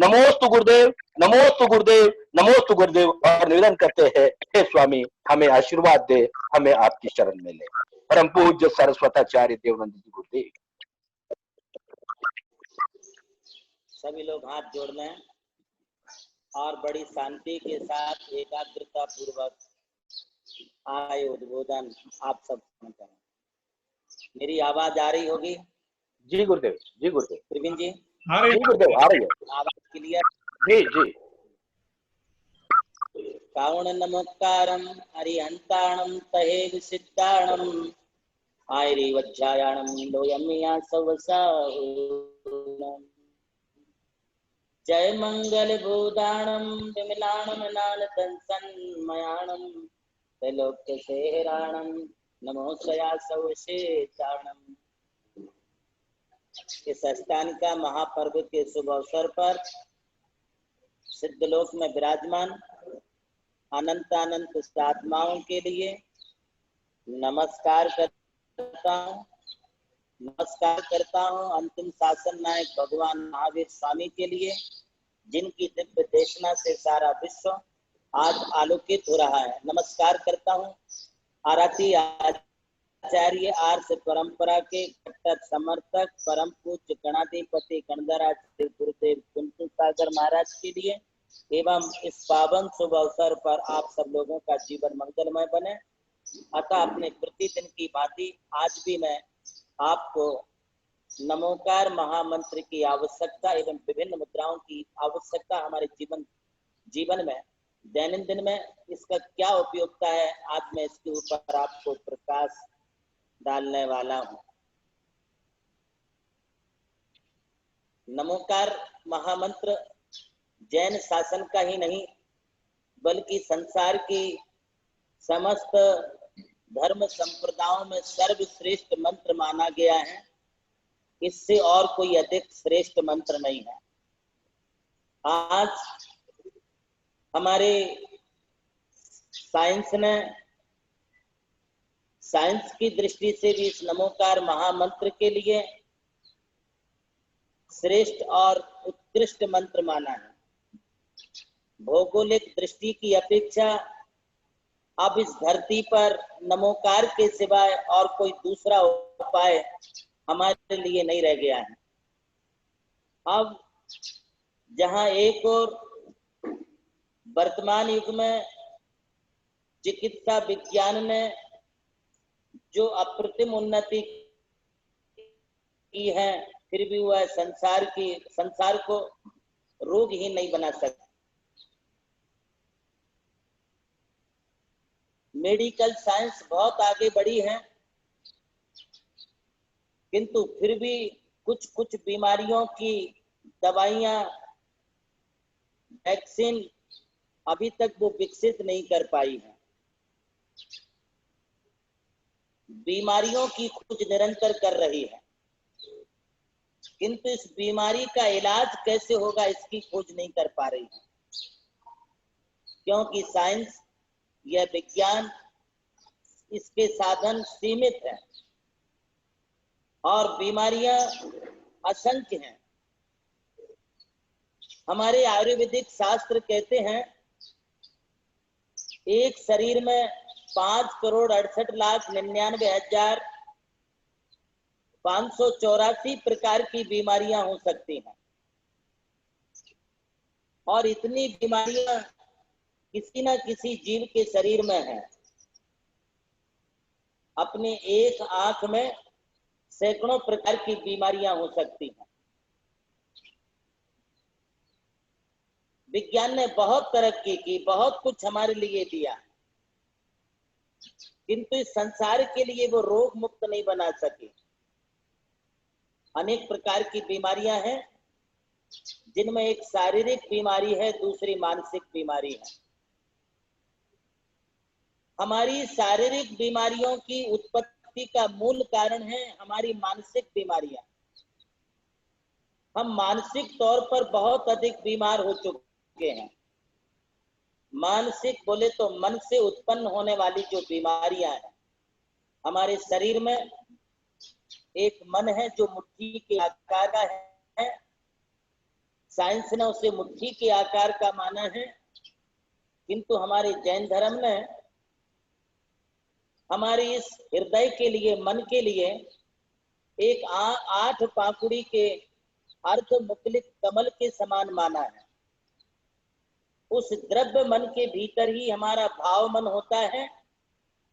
नमोस्तु गुरुदेव, नमोस्तु गुरुदेव, नमोस्तु गुरुदेव, और निवेदन करते हैं, हे स्वामी हमें आशीर्वाद दे, हमें आपकी शरण में ले। परम पूज्य सरस्वताचार्य देवानंद जी गुरुदेव। सभी लोग हाथ जोड़ लें और बड़ी शांति के साथ एकाग्रता पूर्वक आय उद्बोधन आप सब करें। मेरी आवाज आ रही होगी? जी गुरुदेव, जी गुरुदेव। प्रवीण जी? जी गुरुदेव, आ रही है आवाज क्लियर? जी जी। कावण नमस्कारम हरिहंताणम तहेव सिद्धाणम आयरी वज्जायाणम लोयमिया सवसाहुणम जय मंगल भूदाणम विमलाणम नालदं सन्मयाणम त्रैलोक्य सेहराणम नमो सया सवशेषाणम। इस स्थान का महापर्व के शुभ अवसर पर सिद्धलोक में विराजमान अनंत अनंत आत्माओं के लिए नमस्कार करता हूँ। नमस्कार करता हूँ अंतिम शासन नायक भगवान महावीर स्वामी के लिए, जिनकी दिव्य देशना से सारा विश्व आज आलोकित हो रहा है। नमस्कार करता हूँ आरती आचार्य आर्ष परंपरा के कट्टर समर्थक परम पूज्य गणाधिपति गणधराज गुरुदेव कुंतु सागर महाराज के लिए, एवं इस पावन शुभ अवसर पर आप सब लोगों का जीवन मंगलमय बने। अतः अपने प्रतिदिन की भांति आज भी मैं आपको नमोकार महामंत्र की आवश्यकता एवं विभिन्न मुद्राओं की आवश्यकता हमारे जीवन में दैनंदिन में इसका क्या उपयोगिता है, आज मैं इसके ऊपर आपको प्रकाश डालने वाला हूँ। नमोकार महामंत्र जैन शासन का ही नहीं बल्कि संसार की समस्त धर्म संप्रदायों में सर्वश्रेष्ठ मंत्र माना गया है। इससे और कोई अधिक श्रेष्ठ मंत्र नहीं है। आज हमारे साइंस की दृष्टि से भी इस नमोकार महामंत्र के लिए श्रेष्ठ और उत्कृष्ट मंत्र माना है। भौगोलिक दृष्टि की अपेक्षा अब इस धरती पर नमोकार के सिवाय और कोई दूसरा उपाय हमारे लिए नहीं रह गया है। अब जहां एक और वर्तमान युग में चिकित्सा विज्ञान ने जो अप्रतिम उन्नति की है, फिर भी वह संसार को रोगहीन नहीं बना सकता। मेडिकल साइंस बहुत आगे बढ़ी है, किंतु फिर भी कुछ बीमारियों की दवाइयां, वैक्सीन अभी तक वो विकसित नहीं कर पाई है। बीमारियों की खोज निरंतर कर रही है, किंतु इस बीमारी का इलाज कैसे होगा इसकी खोज नहीं कर पा रही है, क्योंकि साइंस यह विज्ञान इसके साधन सीमित हैं और बीमारियां असंख्य हैं। हमारे आयुर्वेदिक शास्त्र कहते हैं एक शरीर में 5,68,99,584 प्रकार की बीमारियां हो सकती हैं, और इतनी बीमारियां किसी न किसी जीव के शरीर में है। अपने एक आंख में सैकड़ों प्रकार की बीमारियां हो सकती हैं। विज्ञान ने बहुत तरक्की की, बहुत कुछ हमारे लिए दिया, किंतु इस संसार के लिए वो रोग मुक्त नहीं बना सके। अनेक प्रकार की बीमारियां हैं, जिनमें एक शारीरिक बीमारी है, दूसरी मानसिक बीमारी है। हमारी शारीरिक बीमारियों की उत्पत्ति का मूल कारण है हमारी मानसिक बीमारियां। हम मानसिक तौर पर बहुत अधिक बीमार हो चुके हैं। मानसिक बोले तो मन से उत्पन्न होने वाली जो बीमारियां हैं। हमारे शरीर में एक मन है जो मुट्ठी के आकार का है, साइंस ने उसे मुट्ठी के आकार का माना है, किंतु हमारे जैन धर्म ने हमारे इस हृदय के लिए, मन के लिए एक 8 पाखुड़ी के अर्ध मुखलित कमल के समान माना है। उस द्रव्य मन के भीतर ही हमारा भाव मन होता है,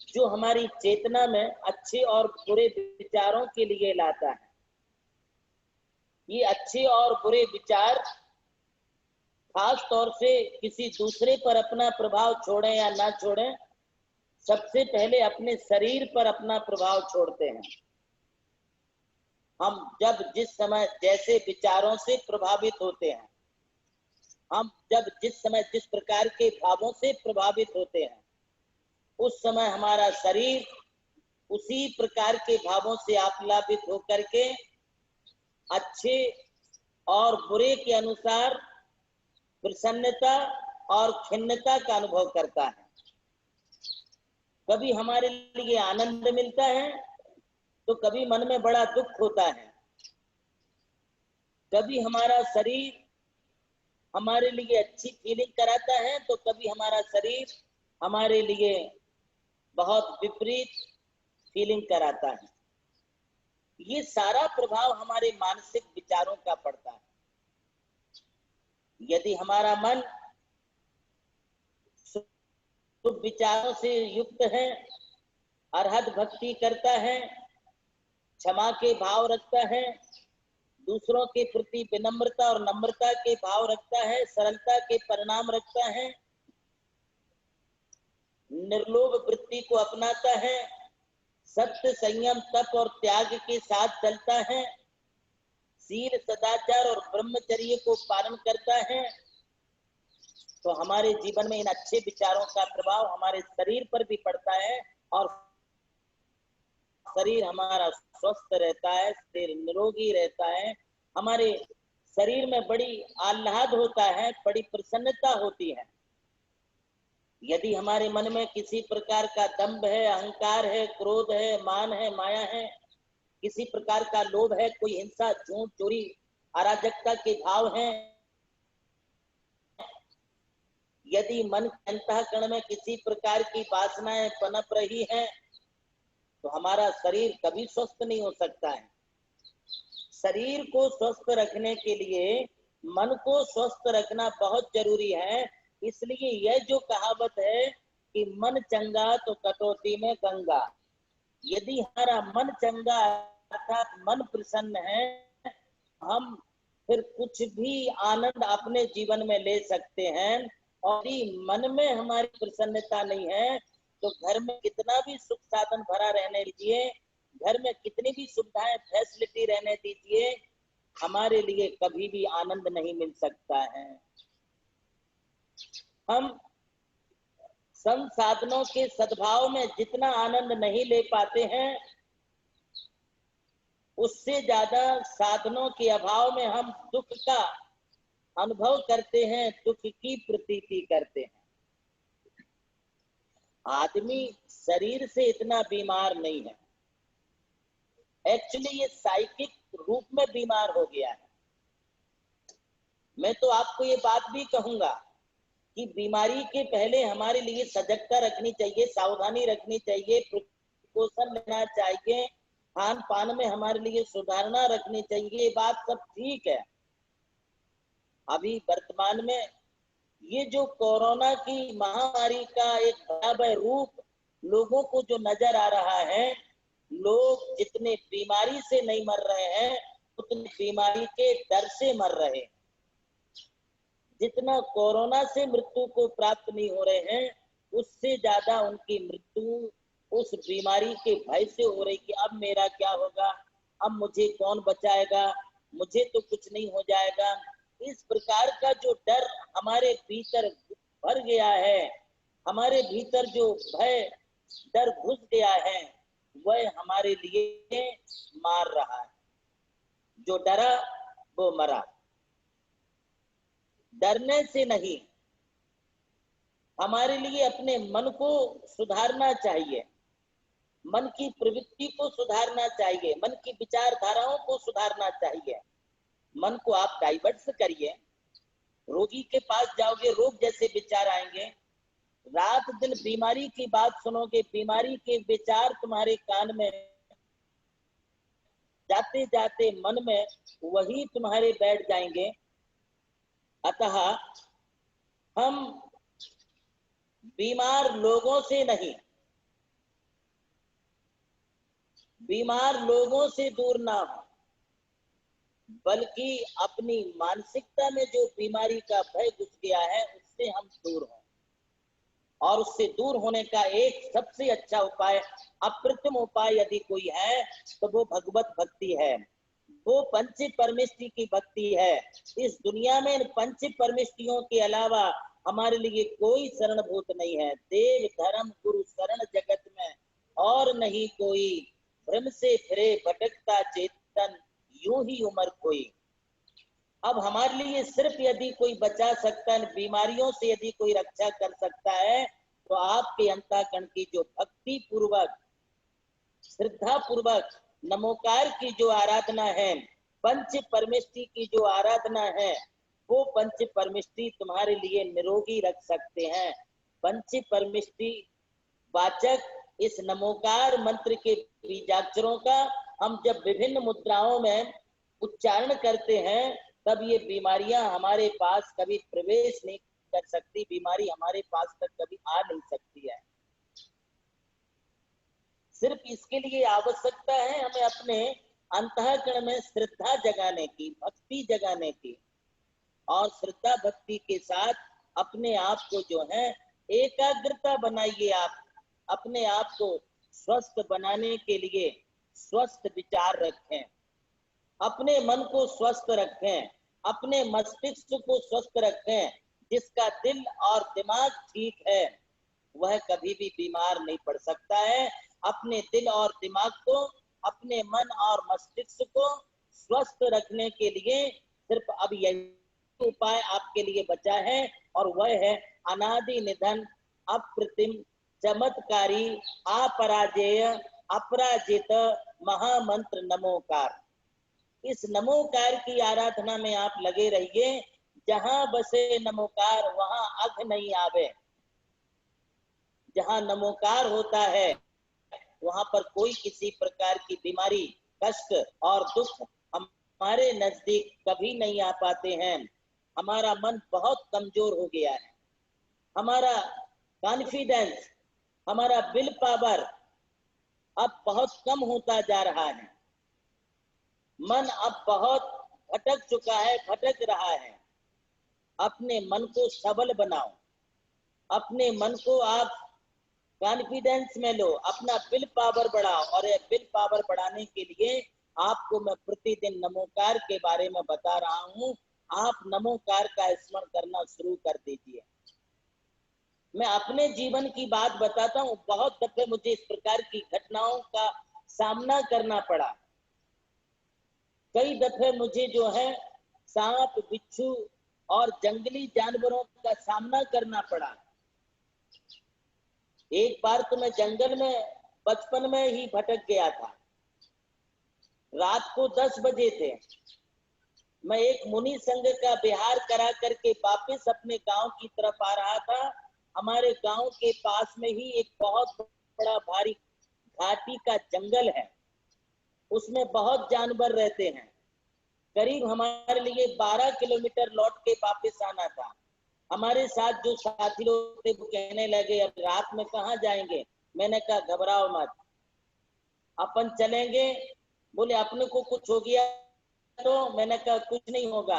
जो हमारी चेतना में अच्छे और बुरे विचारों के लिए लाता है। ये अच्छे और बुरे विचार खास तौर से किसी दूसरे पर अपना प्रभाव छोड़ें या ना छोड़ें, सबसे पहले अपने शरीर पर अपना प्रभाव छोड़ते हैं। हम जब जिस समय जैसे विचारों से प्रभावित होते हैं, हम जब जिस समय जिस प्रकार के भावों से प्रभावित होते हैं, उस समय हमारा शरीर उसी प्रकार के भावों से आप्लावित होकर के अच्छे और बुरे के अनुसार प्रसन्नता और खिन्नता का अनुभव करता है। कभी हमारे लिए आनंद मिलता है तो कभी मन में बड़ा दुख होता है। कभी हमारा शरीर हमारे लिए अच्छी फीलिंग कराता है तो कभी हमारा शरीर हमारे लिए बहुत विपरीत फीलिंग कराता है। ये सारा प्रभाव हमारे मानसिक विचारों का पड़ता है। यदि हमारा मन शुभ विचारों से युक्त है, अरहत भक्ति करता है, क्षमा के भाव रखता है, दूसरों के प्रति विनम्रता और नम्रता के भाव रखता है, सरलता के परिणाम रखता है, निर्लोभ वृत्ति को अपनाता है, सत्य, संयम, तप और त्याग के साथ चलता है, शील, सदाचार और ब्रह्मचर्य को पालन करता है, तो हमारे जीवन में इन अच्छे विचारों का प्रभाव हमारे शरीर पर भी पड़ता है और शरीर हमारा स्वस्थ रहता है, शरीर निरोगी रहता है, हमारे शरीर में बड़ी आह्लाद होता है, बड़ी प्रसन्नता होती है। यदि हमारे मन में किसी प्रकार का दंभ है, अहंकार है, क्रोध है, मान है, माया है, किसी प्रकार का लोभ है, कोई हिंसा, झूठ, चोरी, अराजकता के भाव हैं, यदि मन के अंतःकरण में किसी प्रकार की वासनाएं पनप रही हैं, तो हमारा शरीर कभी स्वस्थ नहीं हो सकता है। शरीर को स्वस्थ रखने के लिए मन को स्वस्थ रखना बहुत जरूरी है। इसलिए यह जो कहावत है कि मन चंगा तो कटौती में गंगा, यदि हमारा मन चंगा अर्थात मन प्रसन्न है, हम फिर कुछ भी आनंद अपने जीवन में ले सकते हैं। और यदि मन में हमारी प्रसन्नता नहीं है तो घर में कितना भी सुख साधन भरा रहने दीजिए, घर में कितनी भी सुविधाएं फैसिलिटी रहने दीजिए, हमारे लिए कभी भी आनंद नहीं मिल सकता है। हम संसाधनों के सद्भाव में जितना आनंद नहीं ले पाते हैं, उससे ज्यादा साधनों के अभाव में हम दुख का अनुभव करते हैं, दुख की प्रतीति करते हैं। आदमी शरीर से इतना बीमार नहीं है, एक्चुअली ये साइकिक रूप में बीमार हो गया है। मैं तो आपको ये बात भी कहूंगा कि बीमारी के पहले हमारे लिए सजगता रखनी चाहिए, सावधानी रखनी चाहिए, प्रिकॉशन लेना चाहिए, खान पान में हमारे लिए सुधारना रखनी चाहिए, ये बात सब ठीक है। अभी वर्तमान में ये जो कोरोना की महामारी का एक भयावह रूप लोगों को जो नजर आ रहा है, लोग जितने बीमारी से नहीं मर रहे हैं उतने बीमारी के डर से मर रहे हैं। जितना कोरोना से मृत्यु को प्राप्त नहीं हो रहे हैं, उससे ज्यादा उनकी मृत्यु उस बीमारी के भय से हो रही कि अब मेरा क्या होगा, अब मुझे कौन बचाएगा, मुझे तो कुछ नहीं हो जाएगा। इस प्रकार का जो डर हमारे भीतर भर गया है, हमारे भीतर जो भय डर घुस गया है, वह हमारे लिए मार रहा है। जो डरा वो मरा। डरने से नहीं, हमारे लिए अपने मन को सुधारना चाहिए, मन की प्रवृत्ति को सुधारना चाहिए, मन की विचारधाराओं को सुधारना चाहिए। मन को आप डाइवर्ट करिए, रोगी के पास जाओगे, रोग जैसे विचार आएंगे। रात दिन बीमारी की बात सुनोगे, बीमारी के विचार तुम्हारे कान में जाते जाते मन में वही तुम्हारे बैठ जाएंगे। अतः हम बीमार लोगों से नहीं, बीमार लोगों से दूर ना हो, बल्कि अपनी मानसिकता में जो बीमारी का भय घुस गया है उससे हम दूर हों। और उससे दूर होने का एक सबसे अच्छा उपाय, अप्रतिम उपाय यदि कोई है तो वो भगवत भक्ति है, वो पंच परमेष्टि की भक्ति है। इस दुनिया में पंच परमेष्टियों के अलावा हमारे लिए कोई शरणभूत नहीं है। देव धर्म गुरु शरण जगत में और नहीं कोई, भ्रम से फिरे भटकता चेतन यूं ही उम्र कोई। अब हमारे लिए सिर्फ यदि कोई बचा सकता है, बीमारियों से यदि कोई रक्षा कर सकता है, तो आपके अंतःकरण की जो भक्ति पूर्वक श्रद्धा पूर्वक नमोकार की जो आराधना है, पंच परमेष्टि की जो आराधना है, वो पंच परमेष्टि तुम्हारे लिए निरोगी रख सकते हैं। पंच परमेष्टि वाचक इस नमोकार मंत्र के बीजाक्षरों का हम जब विभिन्न मुद्राओं में उच्चारण करते हैं, तब ये बीमारियां हमारे पास कभी प्रवेश नहीं कर सकती, बीमारी हमारे पास तक कभी आ नहीं सकती है। सिर्फ इसके लिए आवश्यकता है हमें अपने अंतःकरण में श्रद्धा जगाने की, भक्ति जगाने की, और श्रद्धा भक्ति के साथ अपने आप को जो है एकाग्रता बनाइए। आप अपने आप को स्वस्थ बनाने के लिए स्वस्थ विचार रखें, अपने मन को स्वस्थ रखें, अपने मस्तिष्क को स्वस्थ रखें। जिसका दिल और दिमाग ठीक है वह कभी भी बीमार नहीं पड़ सकता है। अपने दिल और दिमाग को, अपने मन और मस्तिष्क को स्वस्थ रखने के लिए सिर्फ अब यही उपाय आपके लिए बचा है, और वह है अनादि निधन अप्रतिम चमत्कारी अपराजेय अपराजित महामंत्र नमोकार। इस नमोकार की आराधना में आप लगे रहिए। जहां बसे नमोकार वहां अघ नहीं आवे। जहां नमोकार होता है वहां पर कोई किसी प्रकार की बीमारी, कष्ट और दुख हमारे नजदीक कभी नहीं आ पाते हैं। हमारा मन बहुत कमजोर हो गया है, हमारा कॉन्फिडेंस, हमारा विल पावर अब बहुत कम होता जा रहा है। मन अब बहुत भटक चुका है, भटक रहा है। अपने मन को सबल बनाओ, अपने मन को आप कॉन्फिडेंस में लो, अपना विल पावर बढ़ाओ। और ये विल पावर बढ़ाने के लिए आपको मैं प्रतिदिन नमोकार के बारे में बता रहा हूं। आप नमोकार का स्मरण करना शुरू कर दीजिए। मैं अपने जीवन की बात बताता हूं। बहुत दफे मुझे इस प्रकार की घटनाओं का सामना करना पड़ा। कई दफे मुझे जो है सांप, बिच्छू और जंगली जानवरों का सामना करना पड़ा। एक बार तो मैं जंगल में बचपन में ही भटक गया था। रात को 10 बजे थे। मैं एक मुनि संघ का विहार करा करके वापस अपने गांव की तरफ आ रहा था। हमारे गांव के पास में ही एक बहुत बड़ा भारी घाटी का जंगल है, उसमें बहुत जानवर रहते हैं। करीब हमारे लिए 12 किलोमीटर लौट के वापस आना था। हमारे साथ जो साथी लोग थे वो कहने लगे अब रात में कहाँ जाएंगे। मैंने कहा घबराओ मत, अपन चलेंगे। बोले अपने को कुछ हो गया तो? मैंने कहा कुछ नहीं होगा,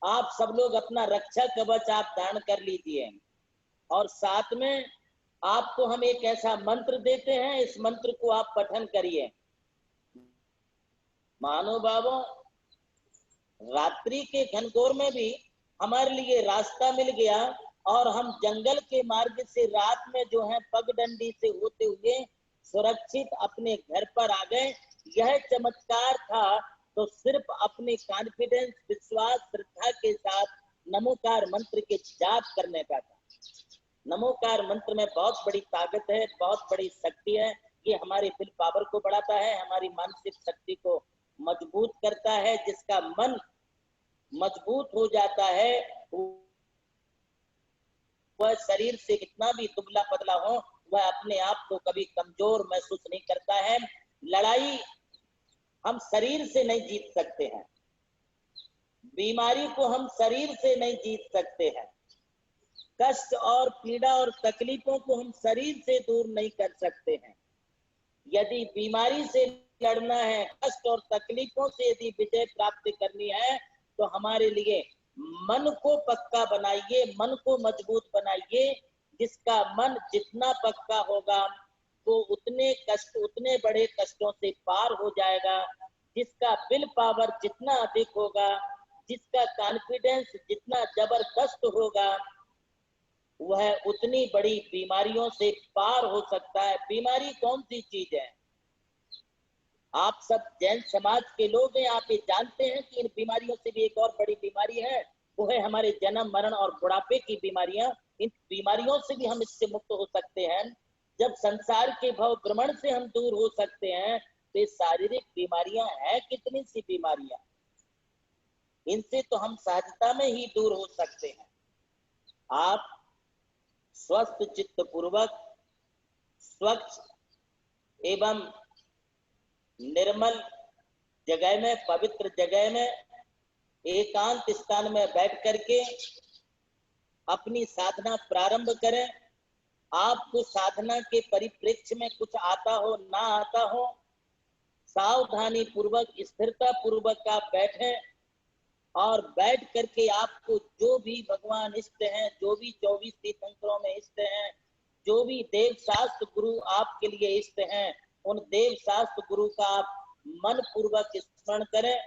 आप सब लोग अपना रक्षा कवच आप धारण कर लीजिए, और साथ में आपको हम एक ऐसा मंत्र देते हैं, इस मंत्र को आप पठन करिए। महानुभावों, रात्रि के घनघोर में भी हमारे लिए रास्ता मिल गया, और हम जंगल के मार्ग से रात में जो है पगडंडी से होते हुए सुरक्षित अपने घर पर आ गए। यह चमत्कार था तो सिर्फ अपने कॉन्फिडेंस, विश्वास, श्रद्धा के साथ नमोकार मंत्र के जाप करने का था। नमोकार मंत्र में बहुत बड़ी ताकत है, बहुत बड़ी शक्ति है। ये हमारे विल पावर को बढ़ाता है, हमारी मानसिक शक्ति को मजबूत करता है। जिसका मन मजबूत हो जाता है वह शरीर से कितना भी दुबला पतला हो, वह अपने आप को कभी कमजोर महसूस नहीं करता है। लड़ाई हम शरीर से नहीं जीत सकते हैं, बीमारी को हम शरीर से नहीं जीत सकते हैं, कष्ट और पीड़ा और तकलीफों को हम शरीर से दूर नहीं कर सकते हैं। यदि बीमारी से लड़ना है, कष्ट और तकलीफों से यदि विजय प्राप्त करनी है, तो हमारे लिए मन को पक्का बनाइए, मन को मजबूत बनाइए। जिसका मन जितना पक्का होगा वो उतने कष्ट, उतने बड़े कष्टों से पार हो जाएगा। जिसका विल पावर जितना अधिक होगा, जिसका कॉन्फिडेंस जितना जबरदस्त होगा, वह उतनी बड़ी बीमारियों से पार हो सकता है। बीमारी कौन सी चीज है? आप सब जैन समाज के लोग हैं, आप ये जानते हैं कि इन बीमारियों से भी एक और बड़ी बीमारी है, वो है हमारे जन्म मरण और बुढ़ापे की बीमारियां। इन बीमारियों से भी हम इससे मुक्त हो सकते हैं। जब संसार के भव भ्रमण से हम दूर हो सकते हैं, तो ये शारीरिक बीमारियां हैं कितनी सी बीमारियां, इनसे तो हम सहजता में ही दूर हो सकते हैं। आप स्वस्थ चित्त पूर्वक, स्वच्छ एवं निर्मल जगह में, पवित्र जगह में, एकांत स्थान में बैठ करके अपनी साधना प्रारंभ करें। आपको साधना के परिप्रेक्ष्य में कुछ आता हो ना आता हो, सावधानी पूर्वक, स्थिरता पूर्वक आप बैठें और बैठ करके आपको जो भी भगवान इष्ट हैं, जो भी 24 तीर्थंकरों में इष्ट हैं, जो भी देव शास्त्र गुरु आपके लिए इष्ट हैं, उन देव शास्त्र गुरु का आप मन पूर्वक स्मरण करें,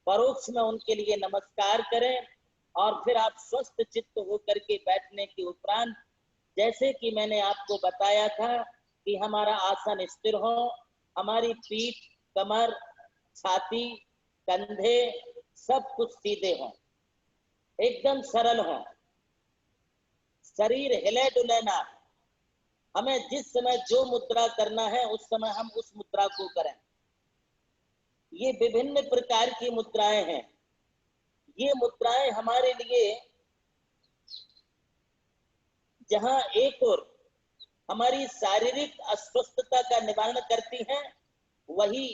परोक्ष में उनके लिए नमस्कार करें और फिर आप स्वस्थ चित्त होकर के बैठने के उपरांत, जैसे कि मैंने आपको बताया था कि हमारा आसन स्थिर हो, हमारी पीठ, कमर, छाती, कंधे सब कुछ सीधे हों, एकदम सरल हों, शरीर हिले डुले ना। हमें जिस समय जो मुद्रा करना है उस समय हम उस मुद्रा को करें। ये विभिन्न प्रकार की मुद्राएं हैं। ये मुद्राएं हमारे लिए जहां एक और हमारी शारीरिक अस्वस्थता का निवारण करती हैं, वही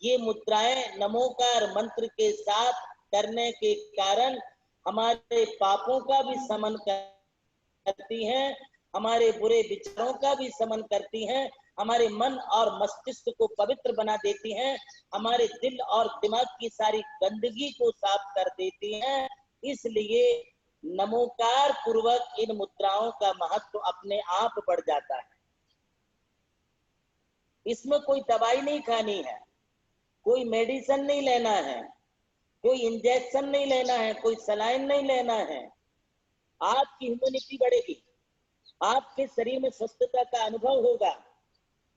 ये मुद्राएं नमोकार मंत्र के साथ करने के कारण हमारे पापों का भी शमन करती हैं, हमारे बुरे विचारों का भी शमन करती हैं, हमारे मन और मस्तिष्क को पवित्र बना देती हैं, हमारे दिल और दिमाग की सारी गंदगी को साफ कर देती हैं। इसलिए नमोकार पूर्वक इन मुद्राओं का महत्व अपने आप बढ़ जाता है। इसमें कोई दवाई नहीं खानी है, कोई मेडिसिन नहीं लेना है, कोई इंजेक्शन नहीं लेना है, कोई सलाइन नहीं लेना है। आपकी इम्यूनिटी बढ़ेगी, आपके शरीर में स्वस्थता का अनुभव होगा।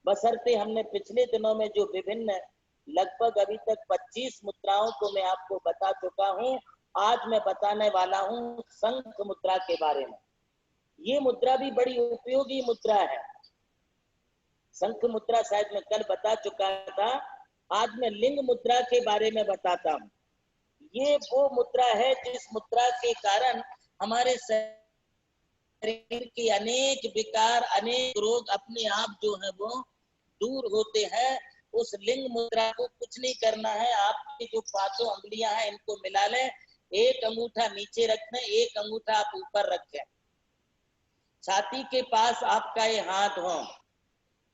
बशर्ते हमने पिछले दिनों में जो विभिन्न लगभग अभी तक 25 मुद्राओं को मैं आपको बता चुका हूं, आज मैं बताने वाला हूं शंख मुद्रा के बारे में। ये मुद्रा भी बड़ी उपयोगी मुद्रा है। शंख मुद्रा शायद मैं कल बता चुका था, आज मैं लिंग मुद्रा के बारे में बताता हूं। ये वो मुद्रा है जिस मुद्रा के कारण हमारे शरीर के अनेक विकार, अनेक रोग अपने आप जो है वो दूर होते हैं। उस लिंग मुद्रा को कुछ नहीं करना है, आपकी जो 5 अंगुलियां हैं इनको मिला लें, एक अंगूठा नीचे रखें, एक अंगूठा आप ऊपर रखें, छाती के पास आपका ये हाथ हो,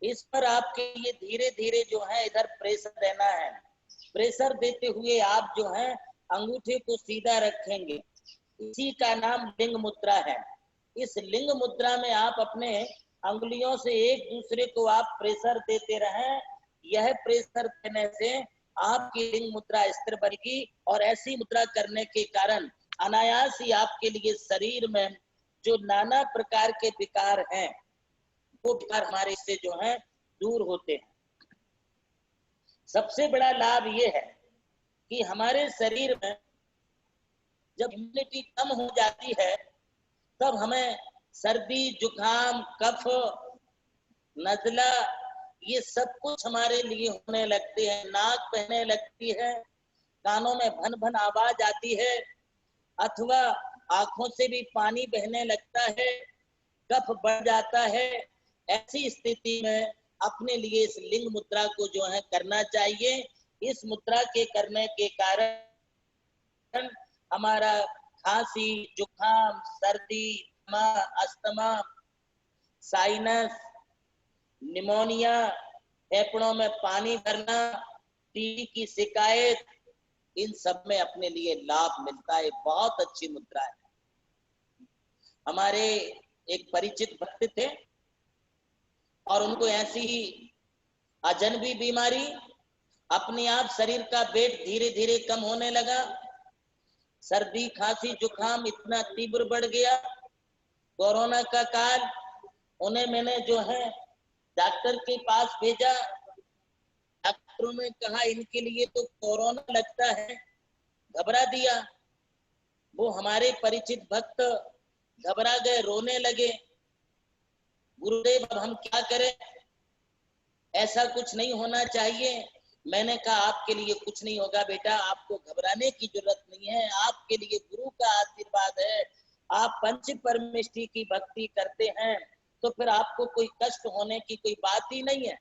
इस पर आपके ये धीरे धीरे जो है इधर प्रेशर देना है। प्रेशर देते हुए आप जो है अंगूठे को सीधा रखेंगे, इसी का नाम लिंग मुद्रा है। इस लिंग मुद्रा में आप अपने अंगुलियों से एक दूसरे को आप प्रेशर देते रहें। यह प्रेशर देने से आपकी लिंग मुद्रा स्थिर बनेगी और ऐसी मुद्रा करने के कारण अनायास ही आपके लिए शरीर में जो नाना प्रकार के विकार हैं वो विकार हमारे से जो है दूर होते हैं। सबसे बड़ा लाभ ये है कि हमारे शरीर में जब इम्यूनिटी कम हो जाती है तब हमें सर्दी, जुकाम, कफ, नजला ये सब कुछ हमारे लिए होने लगती है। नाक बहने लगती है, कानों में भन भन आवाज आती है, अथवा आंखों से भी पानी बहने लगता है, कफ बढ़ जाता है। ऐसी स्थिति में अपने लिए इस लिंग मुद्रा को जो है करना चाहिए। इस मुद्रा के करने के कारण हमारा खांसी, जुकाम, सर्दी, अस्थमा, साइनस, निमोनिया, फेफड़ों में पानी भरना, टीबी की शिकायत, इन सब में अपने लिए लाभ मिलता है। बहुत अच्छी मुद्रा है। हमारे एक परिचित भक्त थे और उनको ऐसी ही अजनबी बीमारी, अपने आप शरीर का वेट धीरे धीरे कम होने लगा। सर्दी, खांसी, जुकाम इतना तीव्र बढ़ गया। कोरोना का काल, उन्हें मैंने जो है डॉक्टर के पास भेजा। डॉक्टरों ने कहा इनके लिए तो कोरोना लगता है, घबरा दिया। वो हमारे परिचित भक्त घबरा गए, रोने लगे। गुरुदेव अब हम क्या करें, ऐसा कुछ नहीं होना चाहिए। मैंने कहा आपके लिए कुछ नहीं होगा बेटा, आपको घबराने की जरूरत नहीं है। आपके लिए गुरु का आशीर्वाद है। आप पंच परमेष्ठी की भक्ति करते हैं तो फिर आपको कोई कष्ट होने की कोई बात ही नहीं है।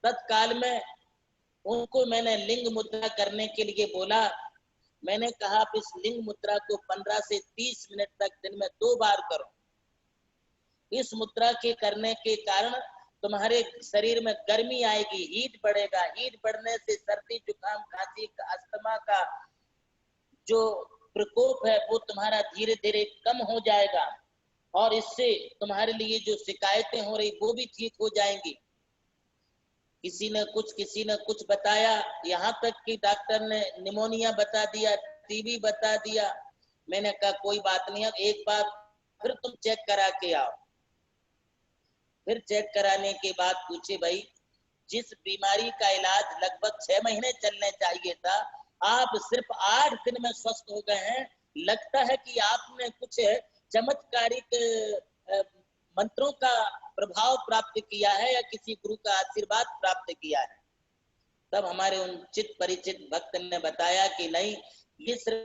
तत्काल में उनको मैंने लिंग मुद्रा करने के लिए बोला। मैंने कहा आप इस लिंग मुद्रा को 15 से 30 मिनट तक दिन में 2 बार करो। इस मुद्रा के करने के कारण तुम्हारे शरीर में गर्मी आएगी, हीट बढ़ेगा। हीट बढ़ने से सर्दी, जुकाम, खांसी, अस्थमा का जो प्रकोप है वो तुम्हारा धीरे धीरे कम हो जाएगा और इससे तुम्हारे लिए जो शिकायतें हो रही वो भी ठीक हो जाएंगी। किसी ने कुछ बताया, यहाँ तक कि डॉक्टर ने निमोनिया बता दिया, टीबी बता दिया। मैंने कहा कोई बात नहीं, अब एक बार फिर तुम चेक करा के आओ। फिर चेक कराने के बाद पूछे भाई, जिस बीमारी का इलाज लगभग 6 महीने चलने चाहिए था, आप सिर्फ 8 दिन में स्वस्थ हो गए हैं। लगता है कि आपने कुछ चमत्कारिक मंत्रों का प्रभाव प्राप्त किया है या किसी गुरु का आशीर्वाद प्राप्त किया है। तब हमारे उन चित परिचित भक्त ने बताया कि नहीं, ये सिर्फ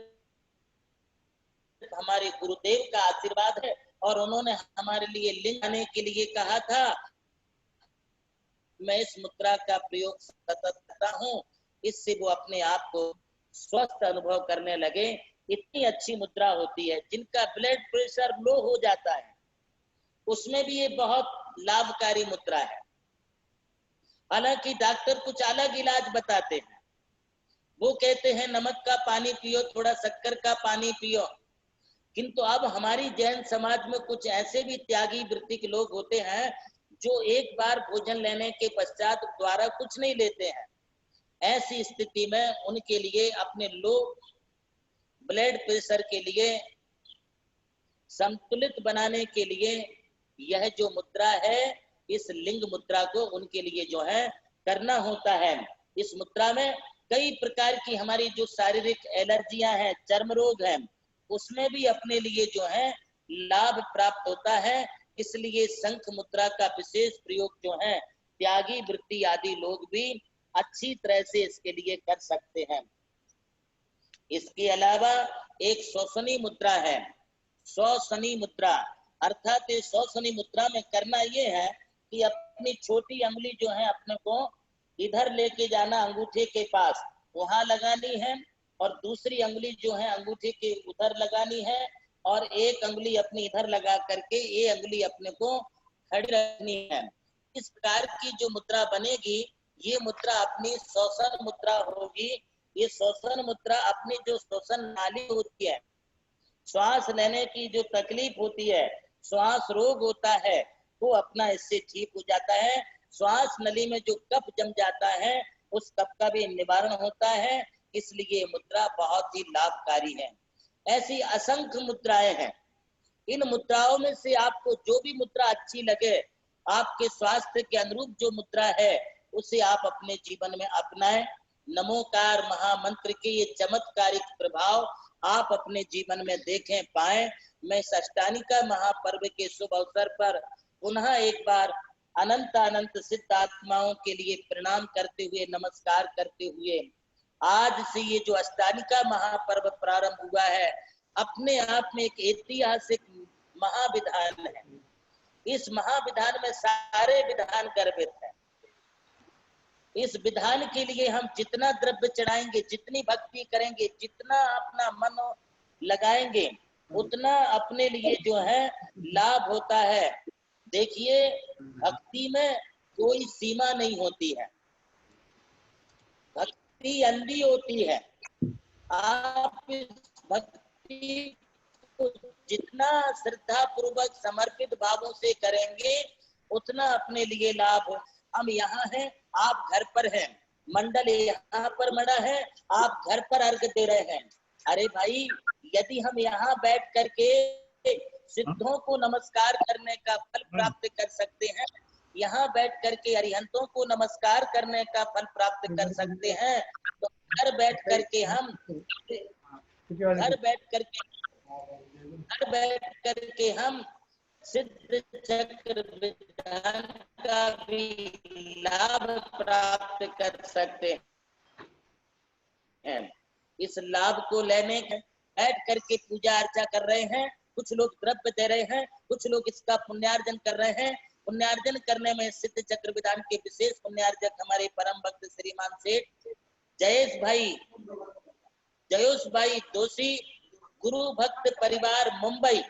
हमारे गुरुदेव का आशीर्वाद है और उन्होंने हमारे लिए लिंग आने के लिए कहा था। मैं इस मुद्रा का प्रयोग सतत करता हूँ, इससे वो अपने आप को स्वस्थ अनुभव करने लगे। इतनी अच्छी मुद्रा होती है। जिनका ब्लड प्रेशर लो हो जाता है उसमें भी ये बहुत लाभकारी मुद्रा है। हालांकि डॉक्टर कुछ अलग इलाज बताते हैं। वो कहते हैं नमक का पानी पियो, थोड़ा शक्कर का पानी पियो। किंतु अब हमारी जैन समाज में कुछ ऐसे भी त्यागी वृत्ति के लोग होते हैं जो एक बार भोजन लेने के पश्चात द्वारा कुछ नहीं लेते हैं। ऐसी स्थिति में उनके लिए अपने लो ब्लड प्रेशर के लिए संतुलित बनाने के लिए यह जो मुद्रा है, इस लिंग मुद्रा को उनके लिए जो है करना होता है। इस मुद्रा में कई प्रकार की हमारी जो शारीरिक एलर्जियां हैं, चर्म रोग हैं, उसमें भी अपने लिए जो है लाभ प्राप्त होता है। इसलिए शंख मुद्रा का विशेष प्रयोग जो है त्यागी वृत्ति आदि लोग भी अच्छी तरह से इसके लिए कर सकते हैं। इसके अलावा एक श्वसनी मुद्रा है। श्वसनी मुद्रा अर्थात श्वसनी मुद्रा में करना ये है कि अपनी छोटी अंगुली जो है अपने को इधर लेके जाना अंगूठे के पास, वहां लगानी है और दूसरी अंगुली जो है अंगूठे के उधर लगानी है और एक अंगुली अपनी इधर लगा करके ये अंगुली अपने को खड़ी रखनी है। इस प्रकार की जो मुद्रा बनेगी, ये मुद्रा अपनी श्वसन मुद्रा होगी। ये श्वसन मुद्रा अपनी जो श्वसन नाली होती है, श्वास लेने की जो तकलीफ होती है, श्वास रोग होता है, वो अपना इससे ठीक हो जाता है। श्वास नली में जो कफ जम जाता है उस कफ का भी निवारण होता है। इसलिए मुद्रा बहुत ही लाभकारी है। ऐसी असंख्य मुद्राएं हैं। इन मुद्राओं में से आपको जो भी मुद्रा अच्छी लगे, आपके स्वास्थ्य के अनुरूप जो मुद्रा है उसे आप अपने जीवन में अपनाएं। नमोकार महामंत्र के ये चमत्कारिक प्रभाव आप अपने जीवन में देखें पाएं। मैं इस अष्टानिका महापर्व के शुभ अवसर पर पुनः एक बार अनंत अनंत सिद्ध आत्माओं के लिए प्रणाम करते हुए, नमस्कार करते हुए, आज से ये जो अष्टानिका महापर्व प्रारंभ हुआ है, अपने आप में एक ऐतिहासिक महाविधान है। इस महाविधान में सारे विधान गर्भित हैं। इस विधान के लिए हम जितना द्रव्य चढ़ाएंगे, जितनी भक्ति करेंगे, जितना अपना मन लगाएंगे, उतना अपने लिए जो है लाभ होता है। देखिए, भक्ति में कोई सीमा नहीं होती है, भक्ति अंधी होती है। आप इस भक्ति को जितना श्रद्धा पूर्वक समर्पित भावों से करेंगे, उतना अपने लिए लाभ। हम यहाँ हैं, आप घर पर हैं, मंडल यहाँ पर मड़ा है, आप घर पर अर्घ दे रहे हैं। अरे भाई, यदि हम यहाँ बैठ करके सिद्धों को नमस्कार करने का फल प्राप्त कर सकते हैं, यहाँ बैठ करके अरिहंतों को नमस्कार करने का फल प्राप्त कर सकते हैं, तो घर बैठ करके हम सिद्ध चक्र विधान का भी लाभ प्राप्त कर सकते हैं। इस लाभ को लेने बैठ करके पूजा अर्चा कर रहे हैं, कुछ लोग द्रव्य दे रहे हैं, कुछ लोग इसका पुण्यार्जन कर रहे हैं। पुण्यार्जन करने में सिद्ध चक्र विधान के विशेष पुण्यार्जक हमारे परम भक्त श्रीमान सेठ जयोश भाई दोषी, गुरु भक्त परिवार मुंबई,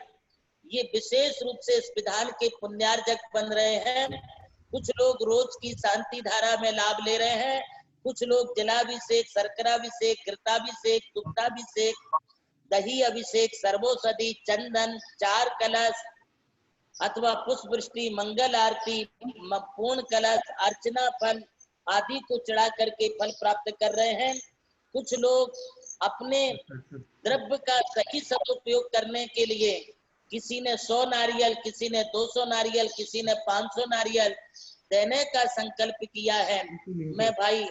ये विशेष रूप से इस विधान के पुण्यार्जक बन रहे हैं। कुछ लोग रोज की शांति धारा में लाभ ले रहे हैं, कुछ लोग जलाभिषेक, शर्कराभिषेक, घृताभिषेक, दुग्धाभिषेक, दही अभिषेक, सर्वोषधि, चंदन, 4 कलश अथवा पुष्प वृष्टि, मंगल आरती, पूर्ण कलश, अर्चना फल आदि को चढ़ा करके फल प्राप्त कर रहे हैं। कुछ लोग अपने द्रव्य का सही सदुपयोग करने के लिए, किसी ने 100 नारियल, किसी ने 200 नारियल, किसी ने 500 नारियल देने का संकल्प किया है। मैं भाई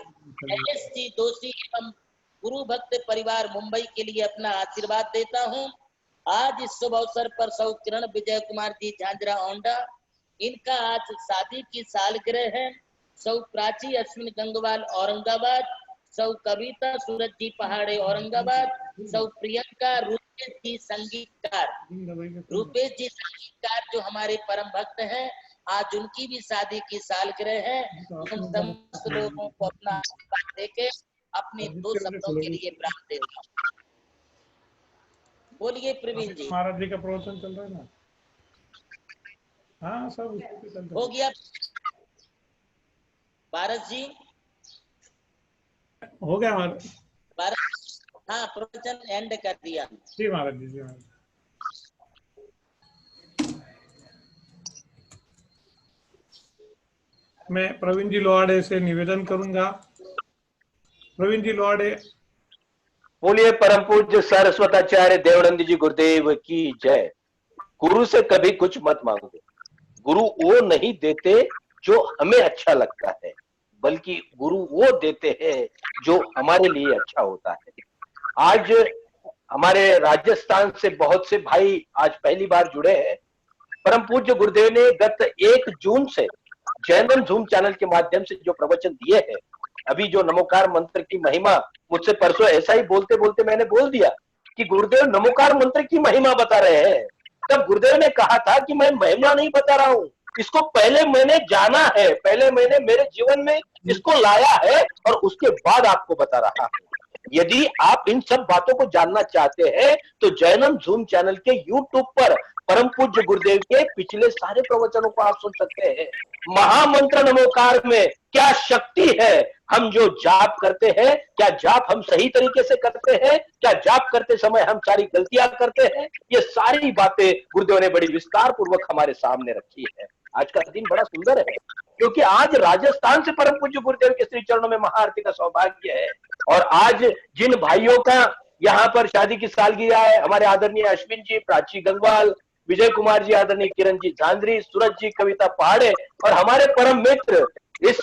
जयेश जी दोषी एवं गुरु भक्त परिवार मुंबई के लिए अपना आशीर्वाद देता हूँ। आज इस शुभ अवसर पर सौ किरण विजय कुमार जी झांझरा ओंडा, इनका आज शादी की सालगिरह है। सौ प्राची अश्विन गंगवाल औरंगाबाद, सौ कविता सूरज जी पहाड़े औरंगाबाद, सौ प्रियंका रूपेश जी संगीतकार जो हमारे परम भक्त हैं, आज उनकी भी शादी की सालगिरह है। उन समस्त लोगों को अपना आशीर्वाद देके अपने 2 शब्दों के लिए प्राप्त देता हूँ। बोलिए प्रवीण जी। महाराज जी का प्रवचन चल रहा है ना? हाँ, सब हो गया भारत जी, हो गया महाराज। भारत, हाँ, प्रवचन एंड कर दिया जी महाराज जी, जी महाराज। मैं प्रवीण जी लोहाड़े से निवेदन करूंगा। प्रवीण जी लोहाड़े। बोलिए परम पूज्य सरस्वताचार्य देवानंद जी गुरुदेव की जय। गुरु से कभी कुछ मत मांगो, गुरु वो नहीं देते जो हमें अच्छा लगता है, बल्कि गुरु वो देते हैं जो हमारे लिए अच्छा होता है। आज हमारे राजस्थान से बहुत से भाई आज पहली बार जुड़े हैं। परम पूज्य गुरुदेव ने गत 1 जून से जैनम झूम चैनल के माध्यम से जो प्रवचन दिए हैं, अभी जो नमोकार मंत्र की महिमा, मुझसे परसों ऐसा ही बोलते बोलते मैंने बोल दिया कि गुरुदेव नमोकार मंत्र की महिमा बता रहे हैं। तब गुरुदेव ने कहा था कि मैं महिमा नहीं बता रहा हूं, इसको पहले मैंने जाना है, पहले मैंने मेरे जीवन में इसको लाया है और उसके बाद आपको बता रहा हूं। यदि आप इन सब बातों को जानना चाहते हैं तो जैनम झूम चैनल के YouTube पर परम पूज्य गुरुदेव के पिछले सारे प्रवचनों को आप सुन सकते हैं। महामंत्र नमोकार में क्या शक्ति है, हम जो जाप करते हैं, क्या जाप हम सही तरीके से करते हैं, क्या जाप करते समय हम सारी गलतियां करते हैं, ये सारी बातें गुरुदेव ने बड़ी विस्तार पूर्वक हमारे सामने रखी है। आज का दिन बड़ा सुंदर है क्योंकि आज राजस्थान से परम पूज्य गुरुदेव के श्री चरणों में महाआरती का सौभाग्य है। और आज जिन भाइयों का यहाँ पर शादी की सालगिरह है, हमारे आदरणीय अश्विन जी, प्राची गंगवाल, विजय कुमार जी, आदरणीय किरण जी झांझरी, सूरज जी, कविता पहाड़े और हमारे परम मित्र इस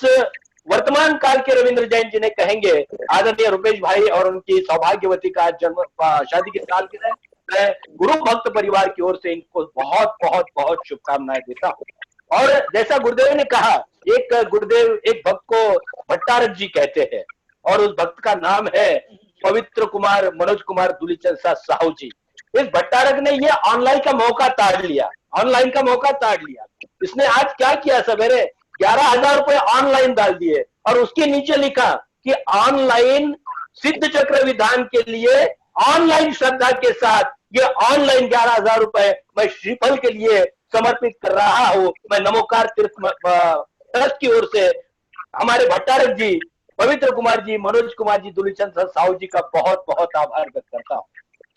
वर्तमान काल के रविंद्र जैन जी ने कहेंगे आदरणीय रुपेश भाई और उनकी सौभाग्यवती का जन्म शादी की सालगिरह, मैं गुरु भक्त परिवार की ओर से इनको बहुत बहुत बहुत शुभकामनाएं देता हूँ। और जैसा गुरुदेव ने कहा, एक गुरुदेव एक भक्त को भट्टारक जी कहते हैं और उस भक्त का नाम है पवित्र कुमार मनोज कुमार दुलीचंद साहू जी। इस भट्टारक ने ये ऑनलाइन का मौका ताड़ लिया, ऑनलाइन का मौका ताड़ लिया। इसने आज क्या किया, सवेरे 11,000 रुपए ऑनलाइन डाल दिए और उसके नीचे लिखा कि ऑनलाइन सिद्ध चक्र विधान के लिए ऑनलाइन श्रद्धा के साथ ये ऑनलाइन 11,000 रुपए मैं श्रीफल के लिए समर्पित कर रहा हूं। मैं नमोकार तीर्थ ट्रस्ट की ओर से हमारे भट्टारक जी, पवित्र कुमार जी, मनोज कुमार जी, दुलीचंद साहू जी का बहुत बहुत आभार व्यक्त करता हूं,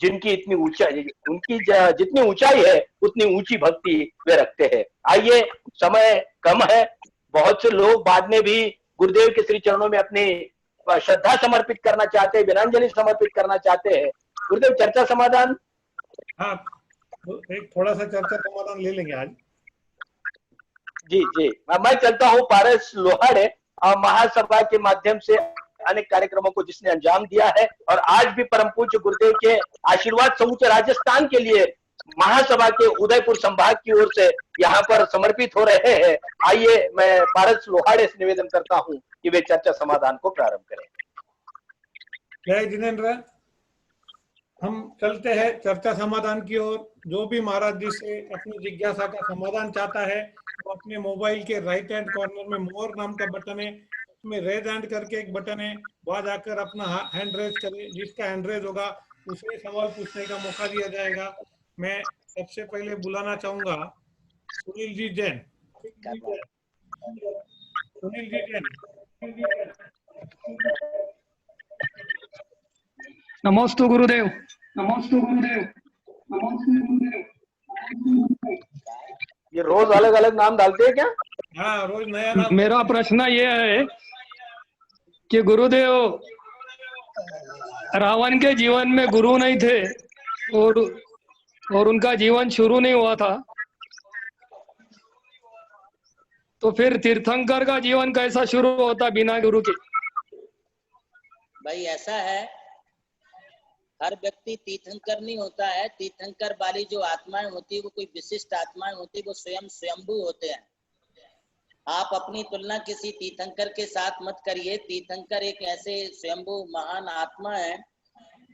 जिनकी इतनी ऊंचाई, उनकी जितनी ऊंचाई है उतनी ऊंची भक्ति वे रखते हैं। आइए, समय कम है, बहुत से लोग बाद में भी गुरुदेव के श्री चरणों में अपनी श्रद्धा समर्पित करना चाहते हैं, वीरांजलि समर्पित करना चाहते हैं। गुरुदेव, चर्चा समाधान। हाँ, एक थोड़ा सा चर्चा समाधान ले लेंगे आज। जी जी, मैं चलता हूँ। पारस लोहाड़े महासभा के माध्यम से अनेक कार्यक्रमों को जिसने अंजाम दिया है और आज भी परम पूज्य गुरुदेव के आशीर्वाद समूचे राजस्थान के लिए महासभा के उदयपुर संभाग की ओर से यहाँ पर समर्पित हो रहे हैं। आइए, मैं पारस लोहाड़े से निवेदन करता हूँ कि वे चर्चा समाधान को प्रारंभ करें। जय जिनेन्द्र। हम चलते हैं चर्चा समाधान की ओर। जो भी महाराज जी से अपनी जिज्ञासा का समाधान चाहता है वो अपने मोबाइल के राइट हैंड कॉर्नर में मोर नाम का बटन है, उसमें रेज हैंड करके एक बटन है, वहां जाकर अपना हैंड रेज करे। जिसका हैंड रेज होगा उसे सवाल पूछने का मौका दिया जाएगा। मैं सबसे पहले बुलाना चाहूंगा सुनील जी जैन। सुनील जी जैन। नमोस्तु गुरुदेव। नमोस्तु गुरुदेव। नमोस्तु गुरुदेव। ये रोज अलग अलग नाम डालते हैं क्या? हाँ, रोज नया नाम। मेरा प्रश्न ये है कि गुरुदेव रावण के जीवन में गुरु नहीं थे और उनका जीवन शुरू नहीं हुआ था, तो फिर तीर्थंकर का जीवन कैसा शुरू होता बिना गुरु के? भाई ऐसा है, हर व्यक्ति तीर्थंकर नहीं होता है। तीर्थंकर वाली जो आत्माएं होती है वो कोई विशिष्ट आत्माएं होती है, वो स्वयं स्वयंभू होते हैं। आप अपनी तुलना किसी तीर्थंकर के साथ मत करिए। तीर्थंकर एक ऐसे स्वयंभू महान आत्मा है